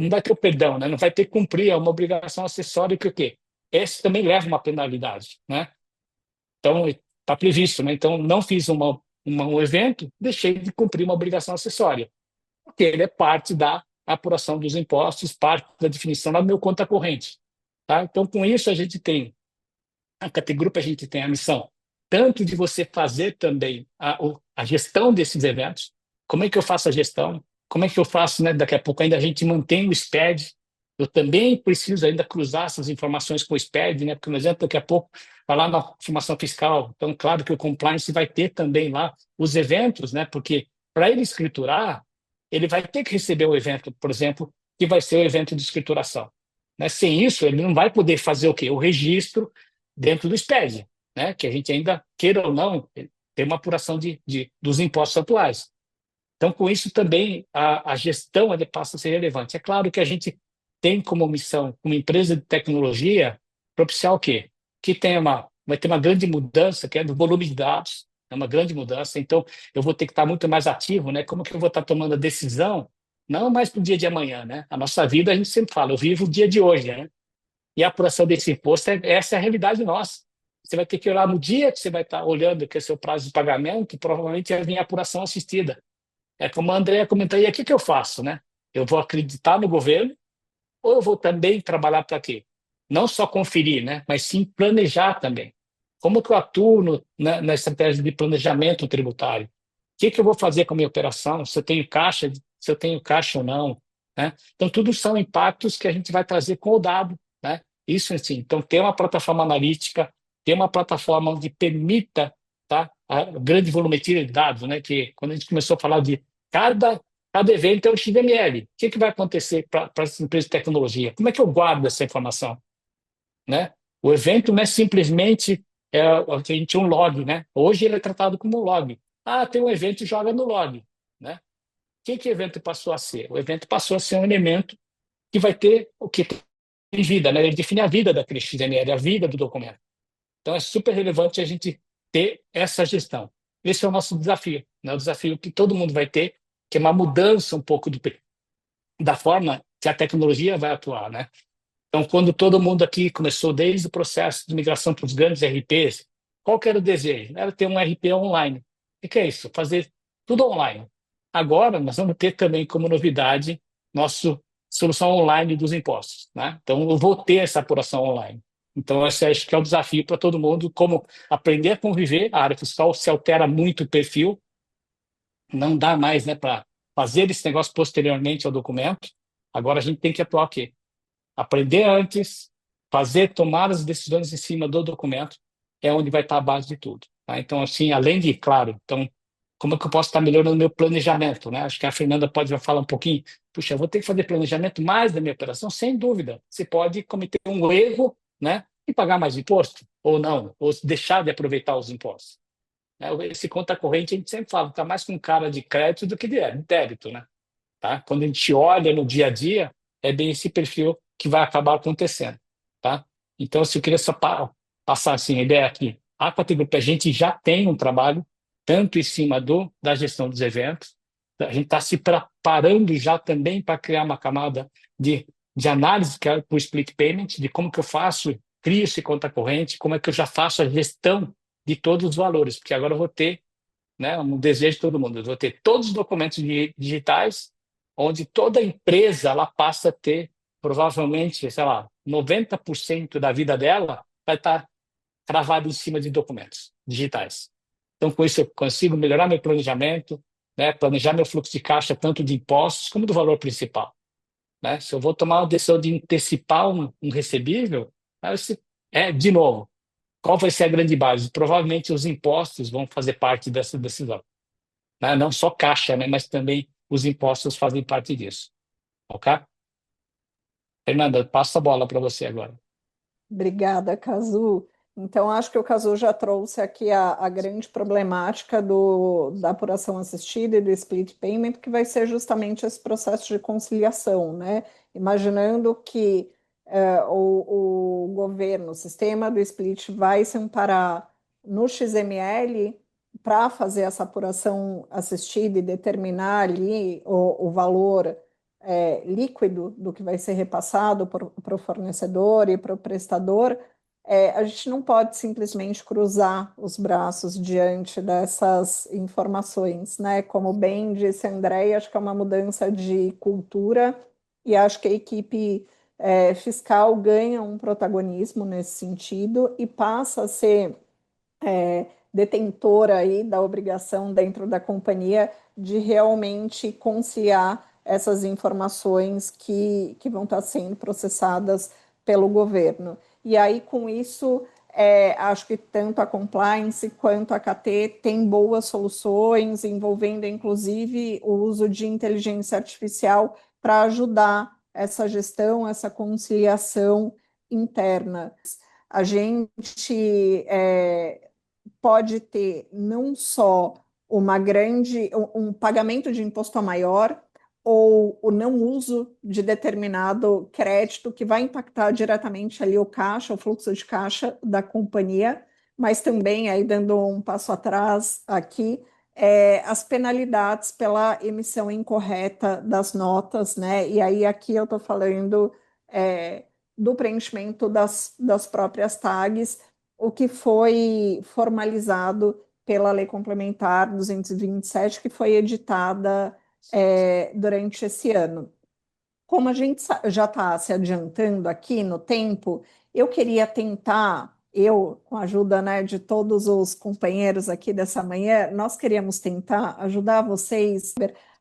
vai ter o perdão, né? Não vai ter que cumprir uma obrigação acessória que o quê? Esse também leva uma penalidade, né? Então, está previsto, né? Então, não fiz um evento, deixei de cumprir uma obrigação acessória, porque ele é parte da apuração dos impostos, parte da definição da meu conta corrente, tá? Então, com isso, a Categrupo, a gente tem a missão tanto de você fazer também a gestão desses eventos, como é que eu faço a gestão, como é que eu faço, né? Daqui a pouco ainda a gente mantém o SPED, eu também preciso ainda cruzar essas informações com o SPED, né? Porque, por exemplo, daqui a pouco vai lá na informação fiscal, então, claro que o compliance vai ter também lá os eventos, né? Porque para ele escriturar, ele vai ter que receber o evento, por exemplo, que vai ser o evento de escrituração. Né? Sem isso, ele não vai poder fazer o quê? O registro dentro do SPED, né? Que a gente ainda, queira ou não, tem uma apuração dos impostos atuais. Então, com isso também, a gestão ele passa a ser relevante. É claro que a gente tem como missão, como empresa de tecnologia, propiciar o quê? Vai ter uma grande mudança, que é do volume de dados. é uma grande mudança. Então, eu vou ter que estar muito mais ativo, né? Como que eu vou estar tomando a decisão, não mais para o dia de amanhã, né? A nossa vida, a gente sempre fala, eu vivo o dia de hoje, né? E a apuração desse imposto, essa é a realidade nossa. Você vai ter que olhar no dia que você vai estar olhando que é seu prazo de pagamento, provavelmente vai vir a apuração assistida. É como a Andrea comentou, e aqui o que eu faço, né? Eu vou acreditar no governo ou eu vou também trabalhar para quê? Não só conferir, né? Mas sim planejar também. Como que eu atuo na estratégia de planejamento tributário? O que eu vou fazer com a minha operação? Se eu tenho caixa ou não, né? Então, tudo são impactos que a gente vai trazer com o dado, né? Isso assim. Então, ter uma plataforma analítica, ter uma plataforma onde permita, tá, a grande volumetria de dados, né? Que quando a gente começou a falar de cada Cada evento é um XML. O que vai acontecer para as empresas de tecnologia? Como é que eu guardo essa informação? Né? O evento não é simplesmente a gente um log, né? Hoje ele é tratado como um log. Ah, tem um evento, joga no log, né? O que o evento passou a ser? O evento passou a ser um elemento que vai ter o que tem vida, né? Ele define a vida daquele XML, a vida do documento. Então é super relevante a gente ter essa gestão. Esse é o nosso desafio, né? O desafio que todo mundo vai ter, que é uma mudança um pouco da forma que a tecnologia vai atuar, né? Então, quando todo mundo aqui começou desde o processo de migração para os grandes RPs, qual que era o desejo? Era ter um RP online. O que é isso? Fazer tudo online. Agora, nós vamos ter também como novidade nossa solução online dos impostos, né? Então, eu vou ter essa apuração online. Então, esse acho que é o desafio para todo mundo, como aprender a conviver. A área fiscal se altera muito o perfil, não dá mais, né, para fazer esse negócio posteriormente ao documento. Agora a gente tem que atuar aqui, aprender antes, tomar as decisões em cima do documento, é onde vai estar a base de tudo. Tá? Então, assim, além de, claro, então, como é que eu posso estar melhorando o meu planejamento? Né? Acho que a Fernanda pode falar um pouquinho. Puxa, eu vou ter que fazer planejamento mais da minha operação? Sem dúvida. Você pode cometer um erro, né, e pagar mais imposto, ou não, ou deixar de aproveitar os impostos. Né? Esse conta corrente, a gente sempre fala, está mais com cara de crédito do que de débito. Né? Tá? Quando a gente olha no dia a dia, é bem esse perfil que vai acabar acontecendo. Tá? Então, se eu queria só passar assim, a ideia aqui, a Quatergroup, a gente já tem um trabalho tanto em cima da gestão dos eventos, a gente está se preparando já também para criar uma camada de análise que é para o split payment, de como que eu faço, crio esse conta corrente, como é que eu já faço a gestão de todos os valores, porque agora eu vou ter, né, um desejo de todo mundo, eu vou ter todos os documentos digitais, onde toda empresa ela passa a ter, provavelmente, sei lá, 90% da vida dela vai estar cravado em cima de documentos digitais. Então, com isso, eu consigo melhorar meu planejamento, né, planejar meu fluxo de caixa, tanto de impostos como do valor principal. Né? Se eu vou tomar uma decisão de antecipar um recebível, de novo, qual vai ser a grande base? Provavelmente os impostos vão fazer parte dessa decisão. Né? Não só caixa, né? Mas também os impostos fazem parte disso. Ok? Fernanda, passo a bola para você agora. Obrigada, Cazu. Então, acho que o Cazu já trouxe aqui a grande problemática da apuração assistida e do split payment, que vai ser justamente esse processo de conciliação, né? Imaginando que o governo, o sistema do split vai se amparar no XML para fazer essa apuração assistida e determinar ali o valor líquido do que vai ser repassado para o fornecedor e para o prestador, a gente não pode simplesmente cruzar os braços diante dessas informações, né? Como bem disse a Andréia, acho que é uma mudança de cultura e acho que a equipe fiscal ganha um protagonismo nesse sentido e passa a ser detentora aí da obrigação dentro da companhia de realmente conciliar essas informações que vão estar sendo processadas pelo governo. E aí, com isso, acho que tanto a compliance quanto a KT tem boas soluções, envolvendo inclusive o uso de inteligência artificial para ajudar essa gestão, essa conciliação interna. A gente pode ter não só um pagamento de imposto a maior ou o não uso de determinado crédito que vai impactar diretamente ali o caixa, o fluxo de caixa da companhia, mas também, aí dando um passo atrás aqui, as penalidades pela emissão incorreta das notas, né? E aí aqui eu estou falando é, do preenchimento das próprias tags, o que foi formalizado pela Lei Complementar 227, que foi editada durante esse ano. Como a gente já está se adiantando aqui no tempo, eu queria tentar, eu, com a ajuda, né, de todos os companheiros aqui dessa manhã, nós queríamos tentar ajudar vocês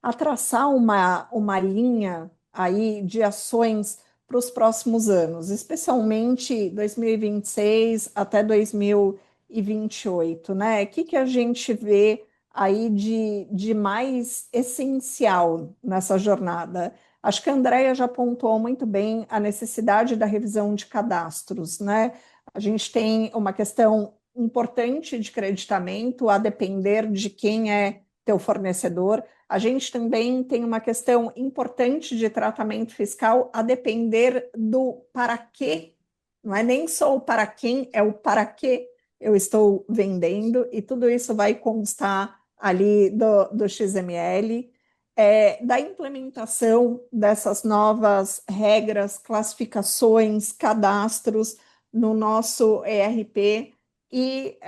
a traçar uma linha aí de ações para os próximos anos, especialmente 2026 até 2028, né? O que a gente vê aí de mais essencial nessa jornada? Acho que a Andrea já pontuou muito bem a necessidade da revisão de cadastros, né? A gente tem uma questão importante de creditamento, a depender de quem é teu fornecedor. A gente também tem uma questão importante de tratamento fiscal, a depender do para quê, não é nem só o para quem, é o para quê eu estou vendendo, e tudo isso vai constar ali do XML, da implementação dessas novas regras, classificações, cadastros no nosso ERP e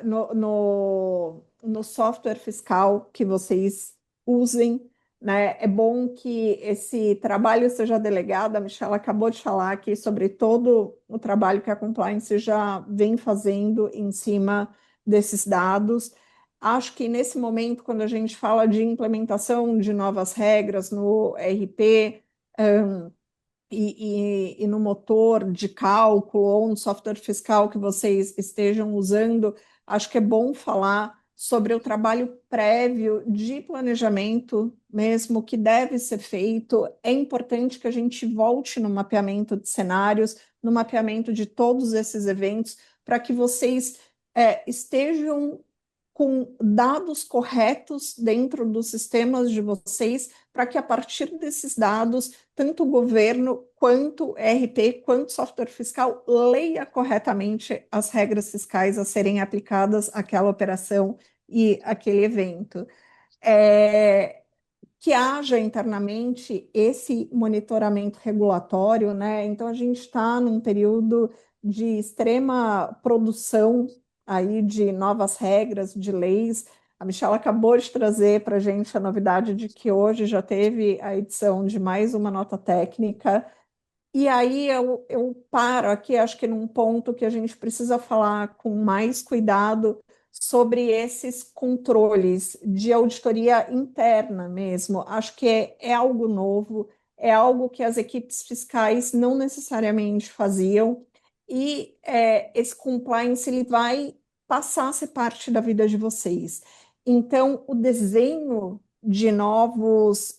no software fiscal que vocês usem, né? É bom que esse trabalho seja delegado. A Michelle acabou de falar aqui sobre todo o trabalho que a Compliance já vem fazendo em cima desses dados. Acho que nesse momento, quando a gente fala de implementação de novas regras no RP, e no motor de cálculo ou no software fiscal que vocês estejam usando, acho que é bom falar sobre o trabalho prévio de planejamento mesmo que deve ser feito. É importante que a gente volte no mapeamento de cenários, no mapeamento de todos esses eventos, para que vocês estejam com dados corretos dentro dos sistemas de vocês, para que a partir desses dados, tanto o governo, quanto o RP, quanto software fiscal, leia corretamente as regras fiscais a serem aplicadas àquela operação e aquele evento. Que haja internamente esse monitoramento regulatório, né? Então a gente está num período de extrema produção aí de novas regras, de leis. A Michelle acabou de trazer para a gente a novidade de que hoje já teve a edição de mais uma nota técnica. E aí eu paro aqui, acho que num ponto que a gente precisa falar com mais cuidado sobre esses controles de auditoria interna mesmo. Acho que é algo novo, é algo que as equipes fiscais não necessariamente faziam, e esse compliance ele vai passar a ser parte da vida de vocês. Então, o desenho de novos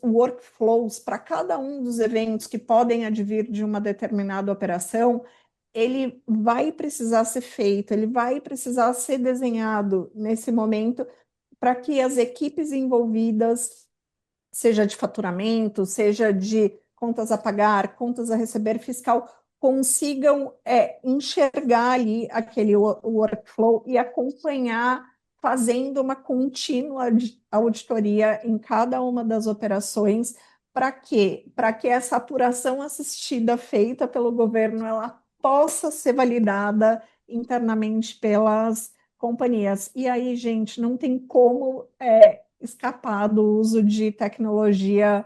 workflows para cada um dos eventos que podem advir de uma determinada operação, ele vai precisar ser feito, ele vai precisar ser desenhado nesse momento para que as equipes envolvidas, seja de faturamento, seja de contas a pagar, contas a receber fiscal, consigam enxergar ali aquele workflow e acompanhar, fazendo uma contínua auditoria em cada uma das operações. Para quê? Para que essa apuração assistida feita pelo governo ela possa ser validada internamente pelas companhias. E aí, gente, não tem como escapar do uso de tecnologia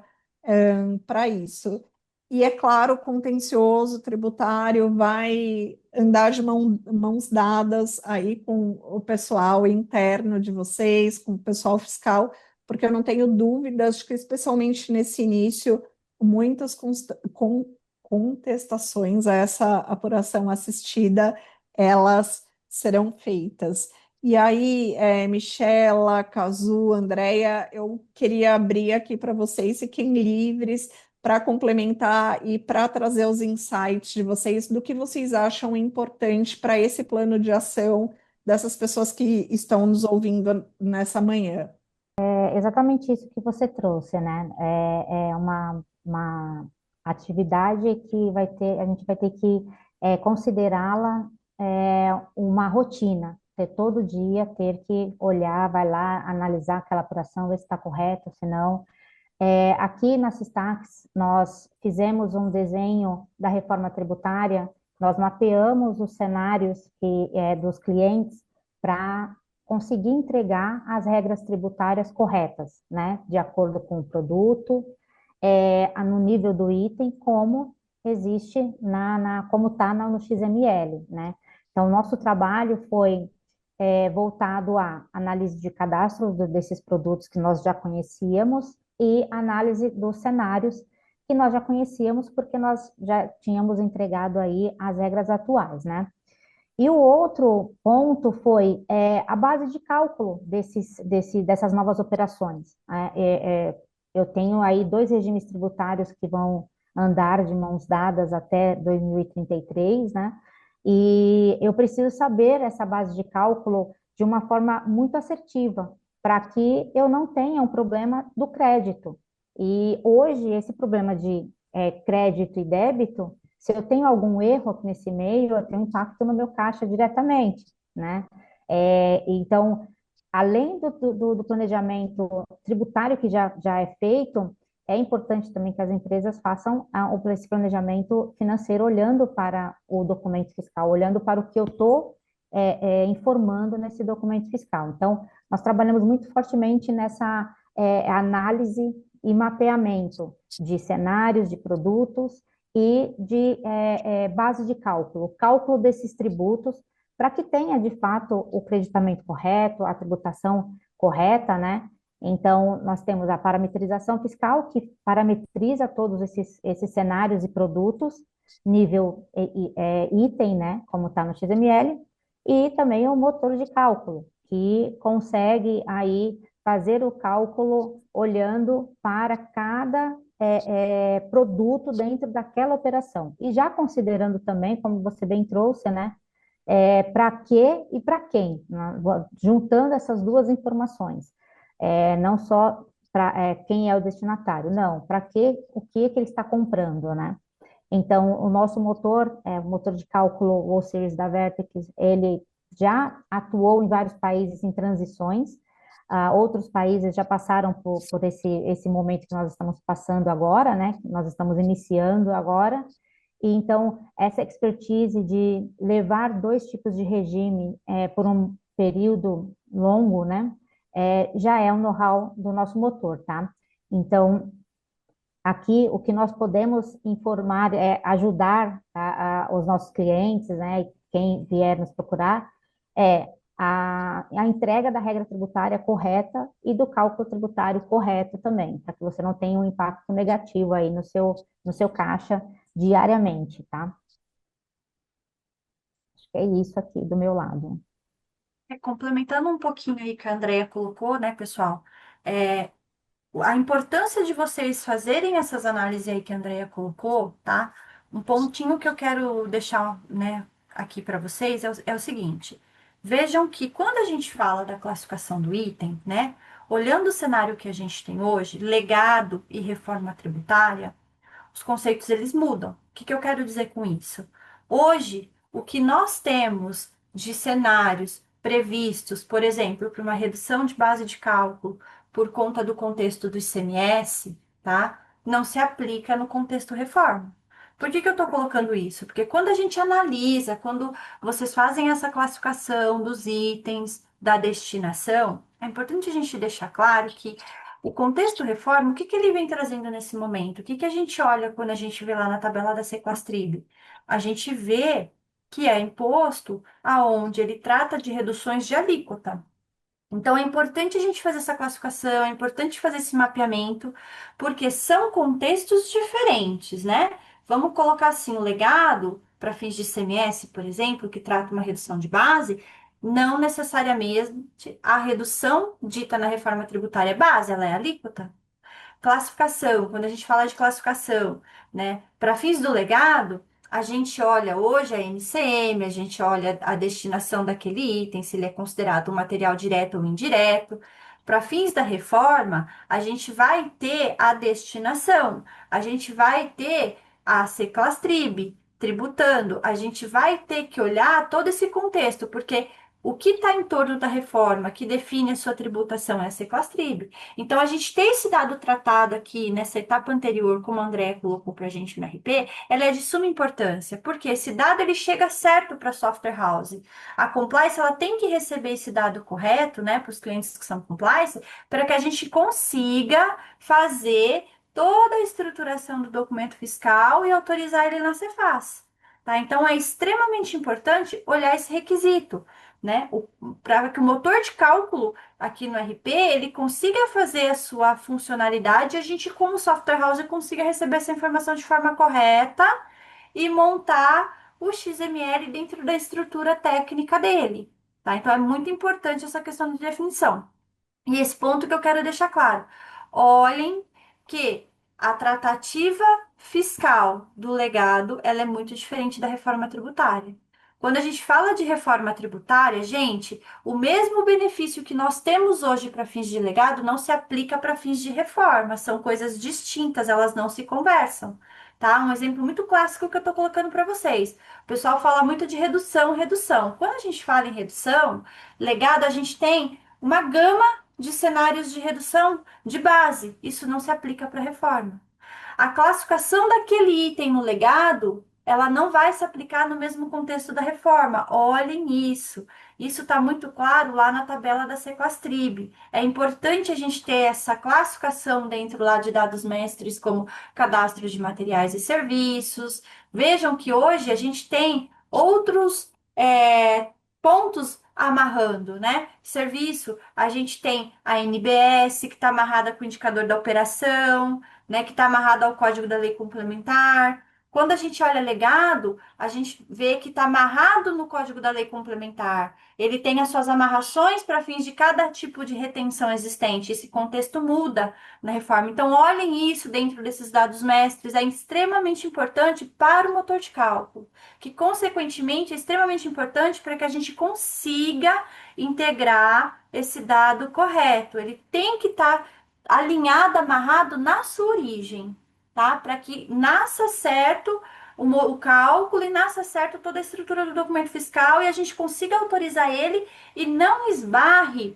para isso. E é claro, o contencioso tributário vai andar de mãos dadas aí com o pessoal interno de vocês, com o pessoal fiscal, porque eu não tenho dúvidas de que, especialmente nesse início, muitas contestações a essa apuração assistida, elas serão feitas. E aí, Michela, Cazu, Andréia, eu queria abrir aqui para vocês, fiquem livres para complementar e para trazer os insights de vocês do que vocês acham importante para esse plano de ação dessas pessoas que estão nos ouvindo nessa manhã. É exatamente isso que você trouxe, né? É uma atividade que a gente vai ter que considerá-la uma rotina, ter todo dia, ter que olhar, vai lá, analisar aquela apuração, ver se está correto, se não. Aqui na Sistax, nós fizemos um desenho da reforma tributária, nós mapeamos os cenários dos clientes para conseguir entregar as regras tributárias corretas, né, de acordo com o produto, no nível do item, como existe como está no XML, né? Então, nosso trabalho foi voltado à análise de cadastro desses produtos que nós já conhecíamos e análise dos cenários que nós já conhecíamos, porque nós já tínhamos entregado aí as regras atuais, né? E o outro ponto foi a base de cálculo dessas novas operações. Eu tenho aí 2 regimes tributários que vão andar de mãos dadas até 2033, né? E eu preciso saber essa base de cálculo de uma forma muito assertiva, para que eu não tenha um problema do crédito. E hoje, esse problema de crédito e débito, se eu tenho algum erro nesse meio, eu tenho impacto no meu caixa diretamente, né? Então, além do planejamento tributário que já é feito, é importante também que as empresas façam esse planejamento financeiro olhando para o documento fiscal, olhando para o que eu estou informando nesse documento fiscal. Então, nós trabalhamos muito fortemente nessa análise e mapeamento de cenários, de produtos e de base de cálculo desses tributos, para que tenha, de fato, o creditamento correto, a tributação correta, né? Então, nós temos a parametrização fiscal, que parametriza todos esses cenários e produtos, nível item, né, como está no XML, e também o motor de cálculo, que consegue aí fazer o cálculo olhando para cada produto dentro daquela operação. E já considerando também, como você bem trouxe, né, para quê e para quem, né? Juntando essas duas informações. Não só para quem é o destinatário, não, para que o que ele está comprando, né? Então, o nosso motor, o motor de cálculo o Series da Vertex, ele já atuou em vários países em transições, outros países já passaram por esse momento que nós estamos passando agora, né? Nós estamos iniciando agora, e então, essa expertise de levar 2 tipos de regime por um período longo, né? Já é um know-how do nosso motor, tá? Então, aqui o que nós podemos informar ajudar os nossos clientes, né? Quem vier nos procurar, a entrega da regra tributária correta e do cálculo tributário correto também, para que você não tenha um impacto negativo aí no seu caixa diariamente, tá? Acho que é isso aqui do meu lado. Complementando um pouquinho aí que a Andrea colocou, né, pessoal? É, a importância de vocês fazerem essas análises aí que a Andrea colocou, tá? Um pontinho que eu quero deixar, né, aqui para vocês é o seguinte: vejam que quando a gente fala da classificação do item, né, olhando o cenário que a gente tem hoje, legado e reforma tributária, os conceitos eles mudam. O que eu quero dizer com isso? Hoje, o que nós temos de cenários previstos, por exemplo, para uma redução de base de cálculo por conta do contexto do ICMS, tá? Não se aplica no contexto reforma. Por que eu estou colocando isso? Porque quando a gente analisa, quando vocês fazem essa classificação dos itens da destinação, é importante a gente deixar claro que o contexto reforma, o que ele vem trazendo nesse momento? O que a gente olha quando a gente vê lá na tabela da Sequastrib? A gente vê que é imposto aonde ele trata de reduções de alíquota. Então, é importante a gente fazer essa classificação, é importante fazer esse mapeamento, porque são contextos diferentes, né? Vamos colocar assim, o legado para fins de ICMS, por exemplo, que trata uma redução de base, não necessariamente a redução dita na reforma tributária é base, ela é alíquota. Classificação, quando a gente fala de classificação, né, para fins do legado, a gente olha hoje a NCM, a gente olha a destinação daquele item, se ele é considerado um material direto ou indireto. Para fins da reforma, a gente vai ter a destinação, a gente vai ter a Seclastrib, tributando, a gente vai ter que olhar todo esse contexto, porque o que está em torno da reforma que define a sua tributação é a Seclastrib. Então, a gente ter esse dado tratado aqui nessa etapa anterior, como a Andrea colocou para a gente no RP, ela é de suma importância, porque esse dado ele chega certo para a software house. A compliance ela tem que receber esse dado correto, né, para os clientes que são compliance, para que a gente consiga fazer toda a estruturação do documento fiscal e autorizar ele na Cefaz. Tá? Então, é extremamente importante olhar esse requisito, né? Para que o motor de cálculo aqui no RP ele consiga fazer a sua funcionalidade e a gente, como software house, consiga receber essa informação de forma correta e montar o XML dentro da estrutura técnica dele. Tá? Então, é muito importante essa questão de definição. E esse ponto que eu quero deixar claro. Olhem que a tratativa fiscal do legado, ela é muito diferente da reforma tributária. Quando a gente fala de reforma tributária, gente, o mesmo benefício que nós temos hoje para fins de legado não se aplica para fins de reforma. São coisas distintas, elas não se conversam. Tá? Um exemplo muito clássico que eu estou colocando para vocês. O pessoal fala muito de redução, redução. Quando a gente fala em redução, legado, a gente tem uma gama de cenários de redução de base. Isso não se aplica para a reforma. A classificação daquele item no legado, ela não vai se aplicar no mesmo contexto da reforma. Olhem isso. Isso está muito claro lá na tabela da Sequastrib. É importante a gente ter essa classificação dentro lá de dados mestres, como cadastro de materiais e serviços. Vejam que hoje a gente tem outros pontos amarrando, né? Serviço, a gente tem a NBS, que está amarrada com o indicador da operação, né? Que está amarrada ao código da lei complementar. Quando a gente olha legado, a gente vê que está amarrado no código da lei complementar. Ele tem as suas amarrações para fins de cada tipo de retenção existente. Esse contexto muda na reforma. Então, olhem isso dentro desses dados mestres. É extremamente importante para o motor de cálculo, que, consequentemente, é extremamente importante para que a gente consiga integrar esse dado correto. Ele tem que estar alinhado, amarrado na sua origem, tá? Para que nasça certo o cálculo e nasça certo toda a estrutura do documento fiscal e a gente consiga autorizar ele e não esbarre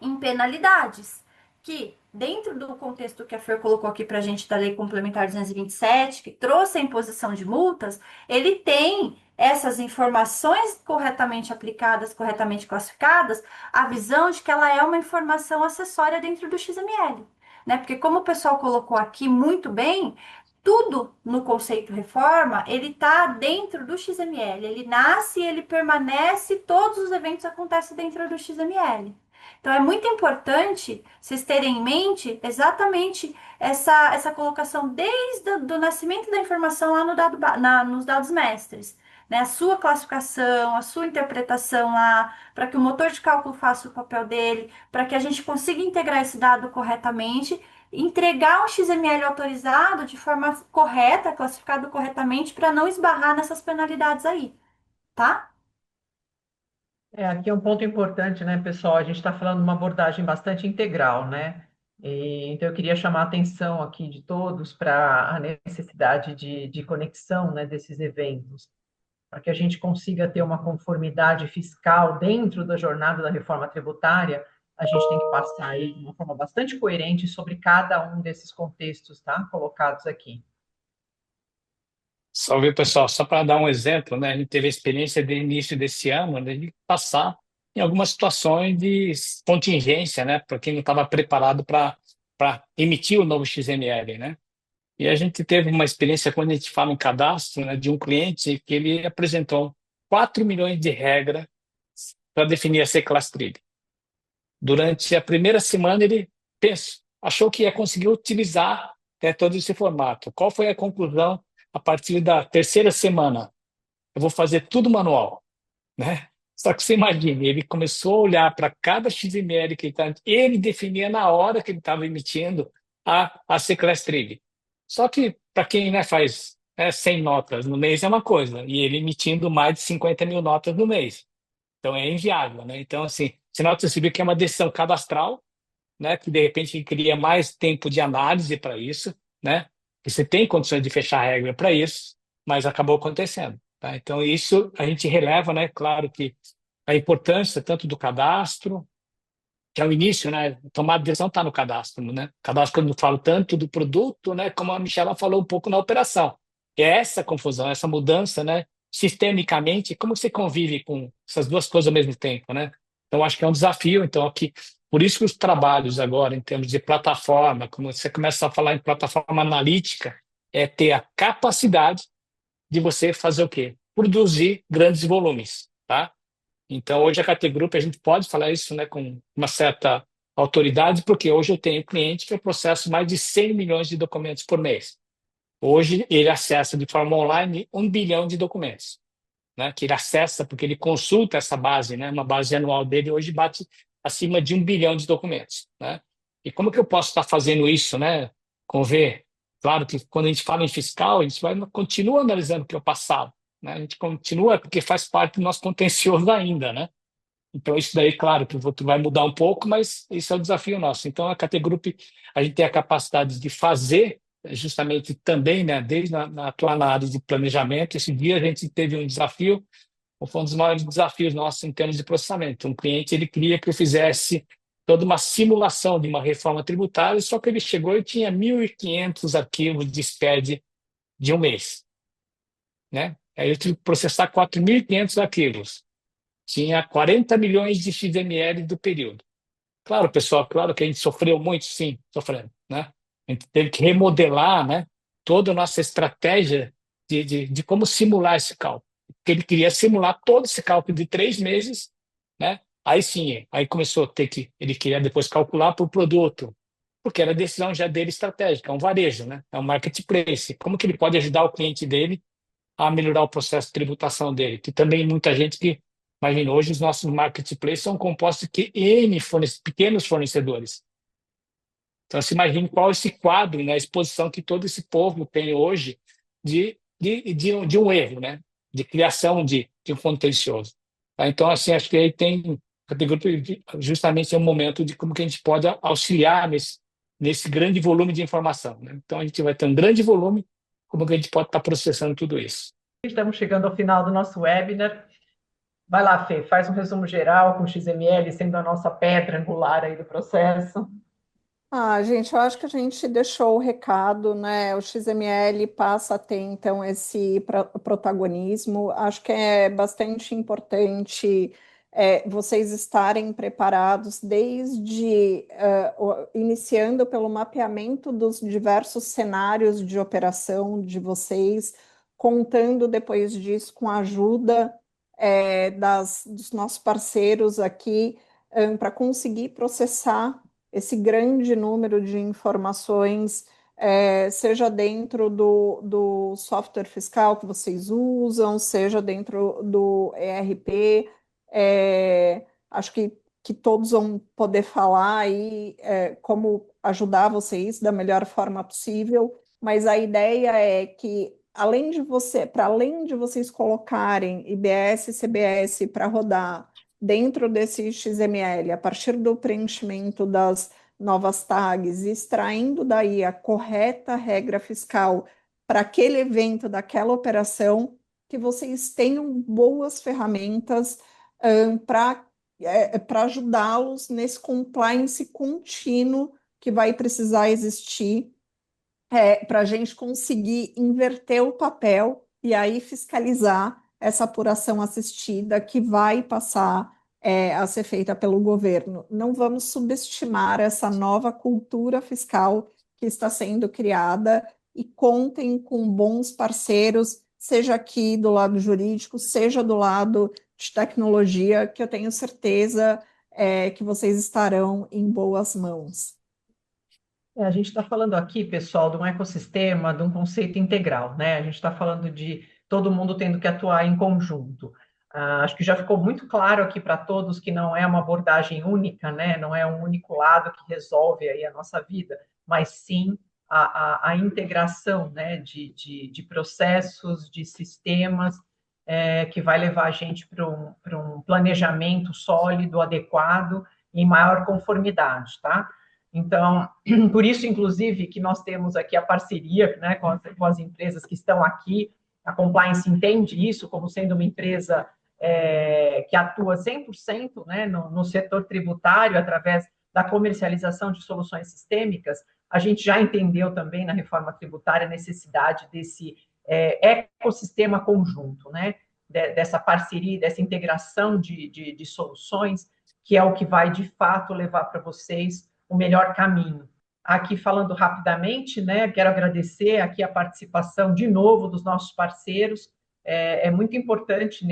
em penalidades, que dentro do contexto que a Fer colocou aqui para a gente da Lei Complementar 227, que trouxe a imposição de multas, ele tem essas informações corretamente aplicadas, corretamente classificadas, a visão de que ela é uma informação acessória dentro do XML, né? Porque como o pessoal colocou aqui muito bem, tudo no conceito reforma, ele está dentro do XML, ele nasce, ele permanece, todos os eventos acontecem dentro do XML. Então, é muito importante vocês terem em mente exatamente essa colocação desde o nascimento da informação lá nos dados mestres. Né? A sua classificação, a sua interpretação lá, para que o motor de cálculo faça o papel dele, para que a gente consiga integrar esse dado corretamente, entregar um XML autorizado de forma correta, classificado corretamente, para não esbarrar nessas penalidades aí, tá? Aqui é um ponto importante, né, pessoal? A gente está falando de uma abordagem bastante integral, né? Então, eu queria chamar a atenção aqui de todos para a necessidade de conexão, né, desses eventos, para que a gente consiga ter uma conformidade fiscal dentro da jornada da reforma tributária. A gente tem que passar aí de uma forma bastante coerente sobre cada um desses contextos, tá? Colocados aqui. Salve, pessoal. Só para dar um exemplo, né? A gente teve a experiência de início desse ano, né, de passar em algumas situações de contingência, né? Para quem não estava preparado para emitir o novo XML, né? E a gente teve uma experiência quando a gente fala em cadastro, né, de um cliente que ele apresentou 4 milhões de regras para definir a C-Class-Trib. Durante a primeira semana, ele achou que ia conseguir utilizar, né, todo esse formato. Qual foi a conclusão a partir da terceira semana? Eu vou fazer tudo manual, né? Só que você imagine, ele começou a olhar para cada XML que ele definia na hora que ele estava emitindo a C-Class-Trib. Só que para quem, né, faz, 100 notas no mês é uma coisa, e ele emitindo mais de 50 mil notas no mês. Então é inviável, né? Então, assim, sinal você viu que é uma decisão cadastral, né? Que de repente cria mais tempo de análise para isso, né? E você tem condições de fechar a regra para isso, mas acabou acontecendo, tá? Então, isso a gente releva, né? Claro que a importância tanto do cadastro, que é o início, né? Tomar a decisão está no cadastro, né? Cadastro, quando eu falo tanto do produto, né? Como a Michela falou um pouco na operação. É essa confusão, essa mudança, né? Sistemicamente, como você convive com essas duas coisas ao mesmo tempo, né? Então, acho que é um desafio. Então, aqui, por isso que os trabalhos agora, em termos de plataforma, como você começa a falar em plataforma analítica, é ter a capacidade de você fazer o quê? Produzir grandes volumes, tá? Então, hoje a KT Group, a gente pode falar isso, né, com uma certa autoridade, porque hoje eu tenho cliente que eu processo mais de 100 milhões de documentos por mês. Hoje ele acessa de forma online 1 bilhão de documentos, né, que ele acessa porque ele consulta essa base, né, uma base anual dele hoje bate acima de 1 bilhão de documentos, né? E como que eu posso estar fazendo isso, né, com V? Claro que quando a gente fala em fiscal, a gente vai continua analisando o que é o passado, né? A gente continua porque faz parte do nosso contencioso ainda, né? Então, isso daí, claro, que o outro vai mudar um pouco, mas isso é o desafio nosso. Então, a KT Group, a gente tem a capacidade de fazer, justamente também, né, desde na atuar na área de planejamento. Esse dia a gente teve um desafio, foi um dos maiores desafios nossos em termos de processamento. Um cliente, ele queria que eu fizesse toda uma simulação de uma reforma tributária, só que ele chegou e tinha 1.500 arquivos de SPED de um mês, né? Aí eu tive que processar 4.500 arquivos. Tinha 40 milhões de XML do período. Claro, pessoal, claro que a gente sofreu muito, sim, sofrendo, né? A gente teve que remodelar, né, toda a nossa estratégia de como simular esse cálculo. Porque ele queria simular todo esse cálculo de 3 meses, né? Aí sim, aí começou a ter que, ele queria depois calcular por produto, porque era decisão já dele estratégica, é um varejo, né? É um marketplace. Como que ele pode ajudar o cliente dele a melhorar o processo de tributação dele? Que também muita gente que, imagina, hoje os nossos marketplaces são compostos de N pequenos fornecedores. Então, se imagine qual esse quadro, né, a exposição que todo esse povo tem hoje de um erro, né, de criação de um contencioso. Tá? Então, assim, acho que aí tem justamente é um momento de como que a gente pode auxiliar nesse grande volume de informação, né? Então, a gente vai ter um grande volume, como que a gente pode estar processando tudo isso. Estamos chegando ao final do nosso webinar. Vai lá, Fê, faz um resumo geral com o XML sendo a nossa pedra angular aí do processo. Ah, gente, eu acho que a gente deixou o recado, né? O XML passa a ter, então, esse protagonismo. Acho que é bastante importante vocês estarem preparados desde iniciando pelo mapeamento dos diversos cenários de operação de vocês, contando depois disso com a ajuda dos nossos parceiros aqui para conseguir processar esse grande número de informações, seja dentro do software fiscal que vocês usam, seja dentro do ERP. Acho que todos vão poder falar aí como ajudar vocês da melhor forma possível, mas a ideia é que, para além de vocês colocarem IBS e CBS para rodar dentro desse XML, a partir do preenchimento das novas tags, extraindo daí a correta regra fiscal para aquele evento, daquela operação, que vocês tenham boas ferramentas para ajudá-los nesse compliance contínuo que vai precisar existir para a gente conseguir inverter o papel e aí fiscalizar essa apuração assistida que vai passar a ser feita pelo governo. Não vamos subestimar essa nova cultura fiscal que está sendo criada e contem com bons parceiros, seja aqui do lado jurídico, seja do lado de tecnologia, que eu tenho certeza que vocês estarão em boas mãos. A gente está falando aqui, pessoal, de um ecossistema, de um conceito integral, né? A gente está falando de todo mundo tendo que atuar em conjunto. Acho que já ficou muito claro aqui para todos que não é uma abordagem única, né? Não é um único lado que resolve aí a nossa vida, mas sim a integração, né? de processos, de sistemas, que vai levar a gente para um planejamento sólido, adequado, em maior conformidade, tá? Então, por isso, inclusive, que nós temos aqui a parceria, né, com as empresas que estão aqui A Compliance entende isso como sendo uma empresa que atua 100%, né, no setor tributário, através da comercialização de soluções sistêmicas. A gente já entendeu também na reforma tributária a necessidade desse ecossistema conjunto, né, dessa parceria, dessa integração de soluções, que é o que vai, de fato, levar para vocês o melhor caminho. Aqui, falando rapidamente, né, quero agradecer aqui a participação, de novo, dos nossos parceiros. É muito importante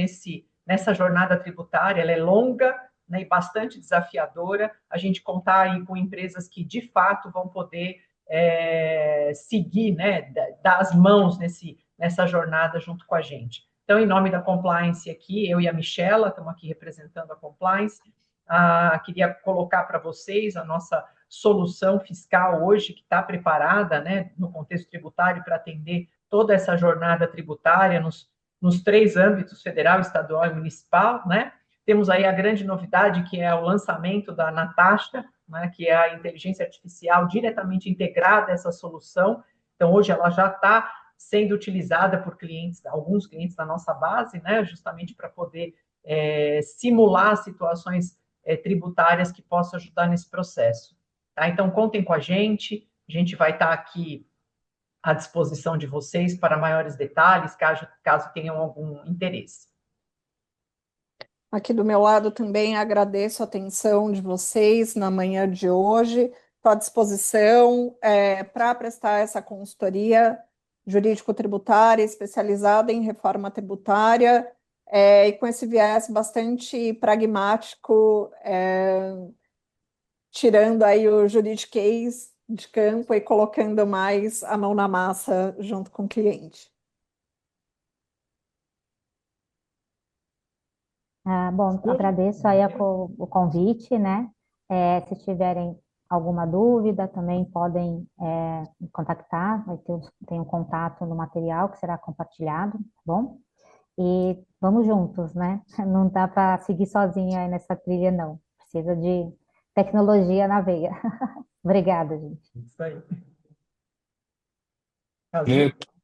nessa jornada tributária, ela é longa, né, e bastante desafiadora, a gente contar aí com empresas que, de fato, vão poder seguir, né, dar as mãos nessa jornada junto com a gente. Então, em nome da Compliance aqui, eu e a Michela, estamos aqui representando a Compliance, queria colocar para vocês a nossa solução fiscal hoje, que está preparada, né, no contexto tributário, para atender toda essa jornada tributária nos 3 âmbitos, federal, estadual e municipal, né? Temos aí a grande novidade, que é o lançamento da Natasha, né, que é a inteligência artificial diretamente integrada a essa solução. Então, hoje ela já está sendo utilizada por alguns clientes da nossa base, né, justamente para poder simular situações tributárias que possam ajudar nesse processo. Tá? Então, contem com a gente vai estar aqui à disposição de vocês para maiores detalhes, caso tenham algum interesse. Aqui do meu lado também agradeço a atenção de vocês na manhã de hoje. Estou à disposição para prestar essa consultoria jurídico-tributária especializada em reforma tributária e com esse viés bastante pragmático, tirando aí o juridiquês de campo e colocando mais a mão na massa junto com o cliente. Bom, agradeço aí o convite, né? Se tiverem alguma dúvida, também podem me contactar, tem um contato no material que será compartilhado, tá bom? E vamos juntos, né? Não dá para seguir sozinha aí nessa trilha, não. Precisa de tecnologia na veia. Obrigada, gente. Isso aí.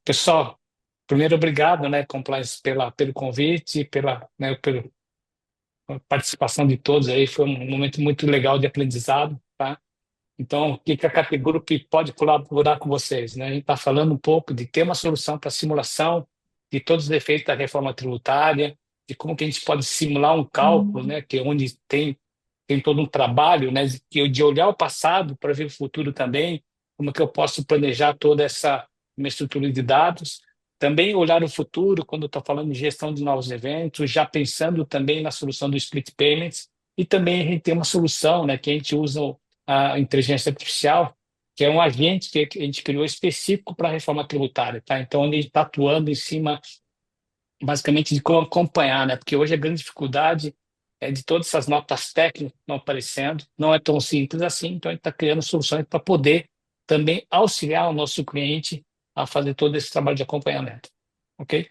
Pessoal, primeiro, obrigado, né, Compliance, pelo convite, pela participação de todos aí. Foi um momento muito legal de aprendizado, tá? Então, o que a KT Group pode colaborar com vocês, né? A gente está falando um pouco de ter uma solução para simulação de todos os efeitos da reforma tributária, de como que a gente pode simular um cálculo, né? Que é onde tem todo um trabalho, né? De olhar o passado para ver o futuro também, como que eu posso planejar toda essa minha estrutura de dados. Também olhar o futuro, quando eu estou falando de gestão de novos eventos, já pensando também na solução do split payments, e também a gente tem uma solução, né, que a gente usa a inteligência artificial, que é um agente que a gente criou específico para a reforma tributária, tá? Então, a gente está atuando em cima, basicamente, de como acompanhar, né? Porque hoje a grande dificuldade é de todas essas notas técnicas que estão aparecendo, não é tão simples assim, então a gente está criando soluções para poder também auxiliar o nosso cliente a fazer todo esse trabalho de acompanhamento, ok?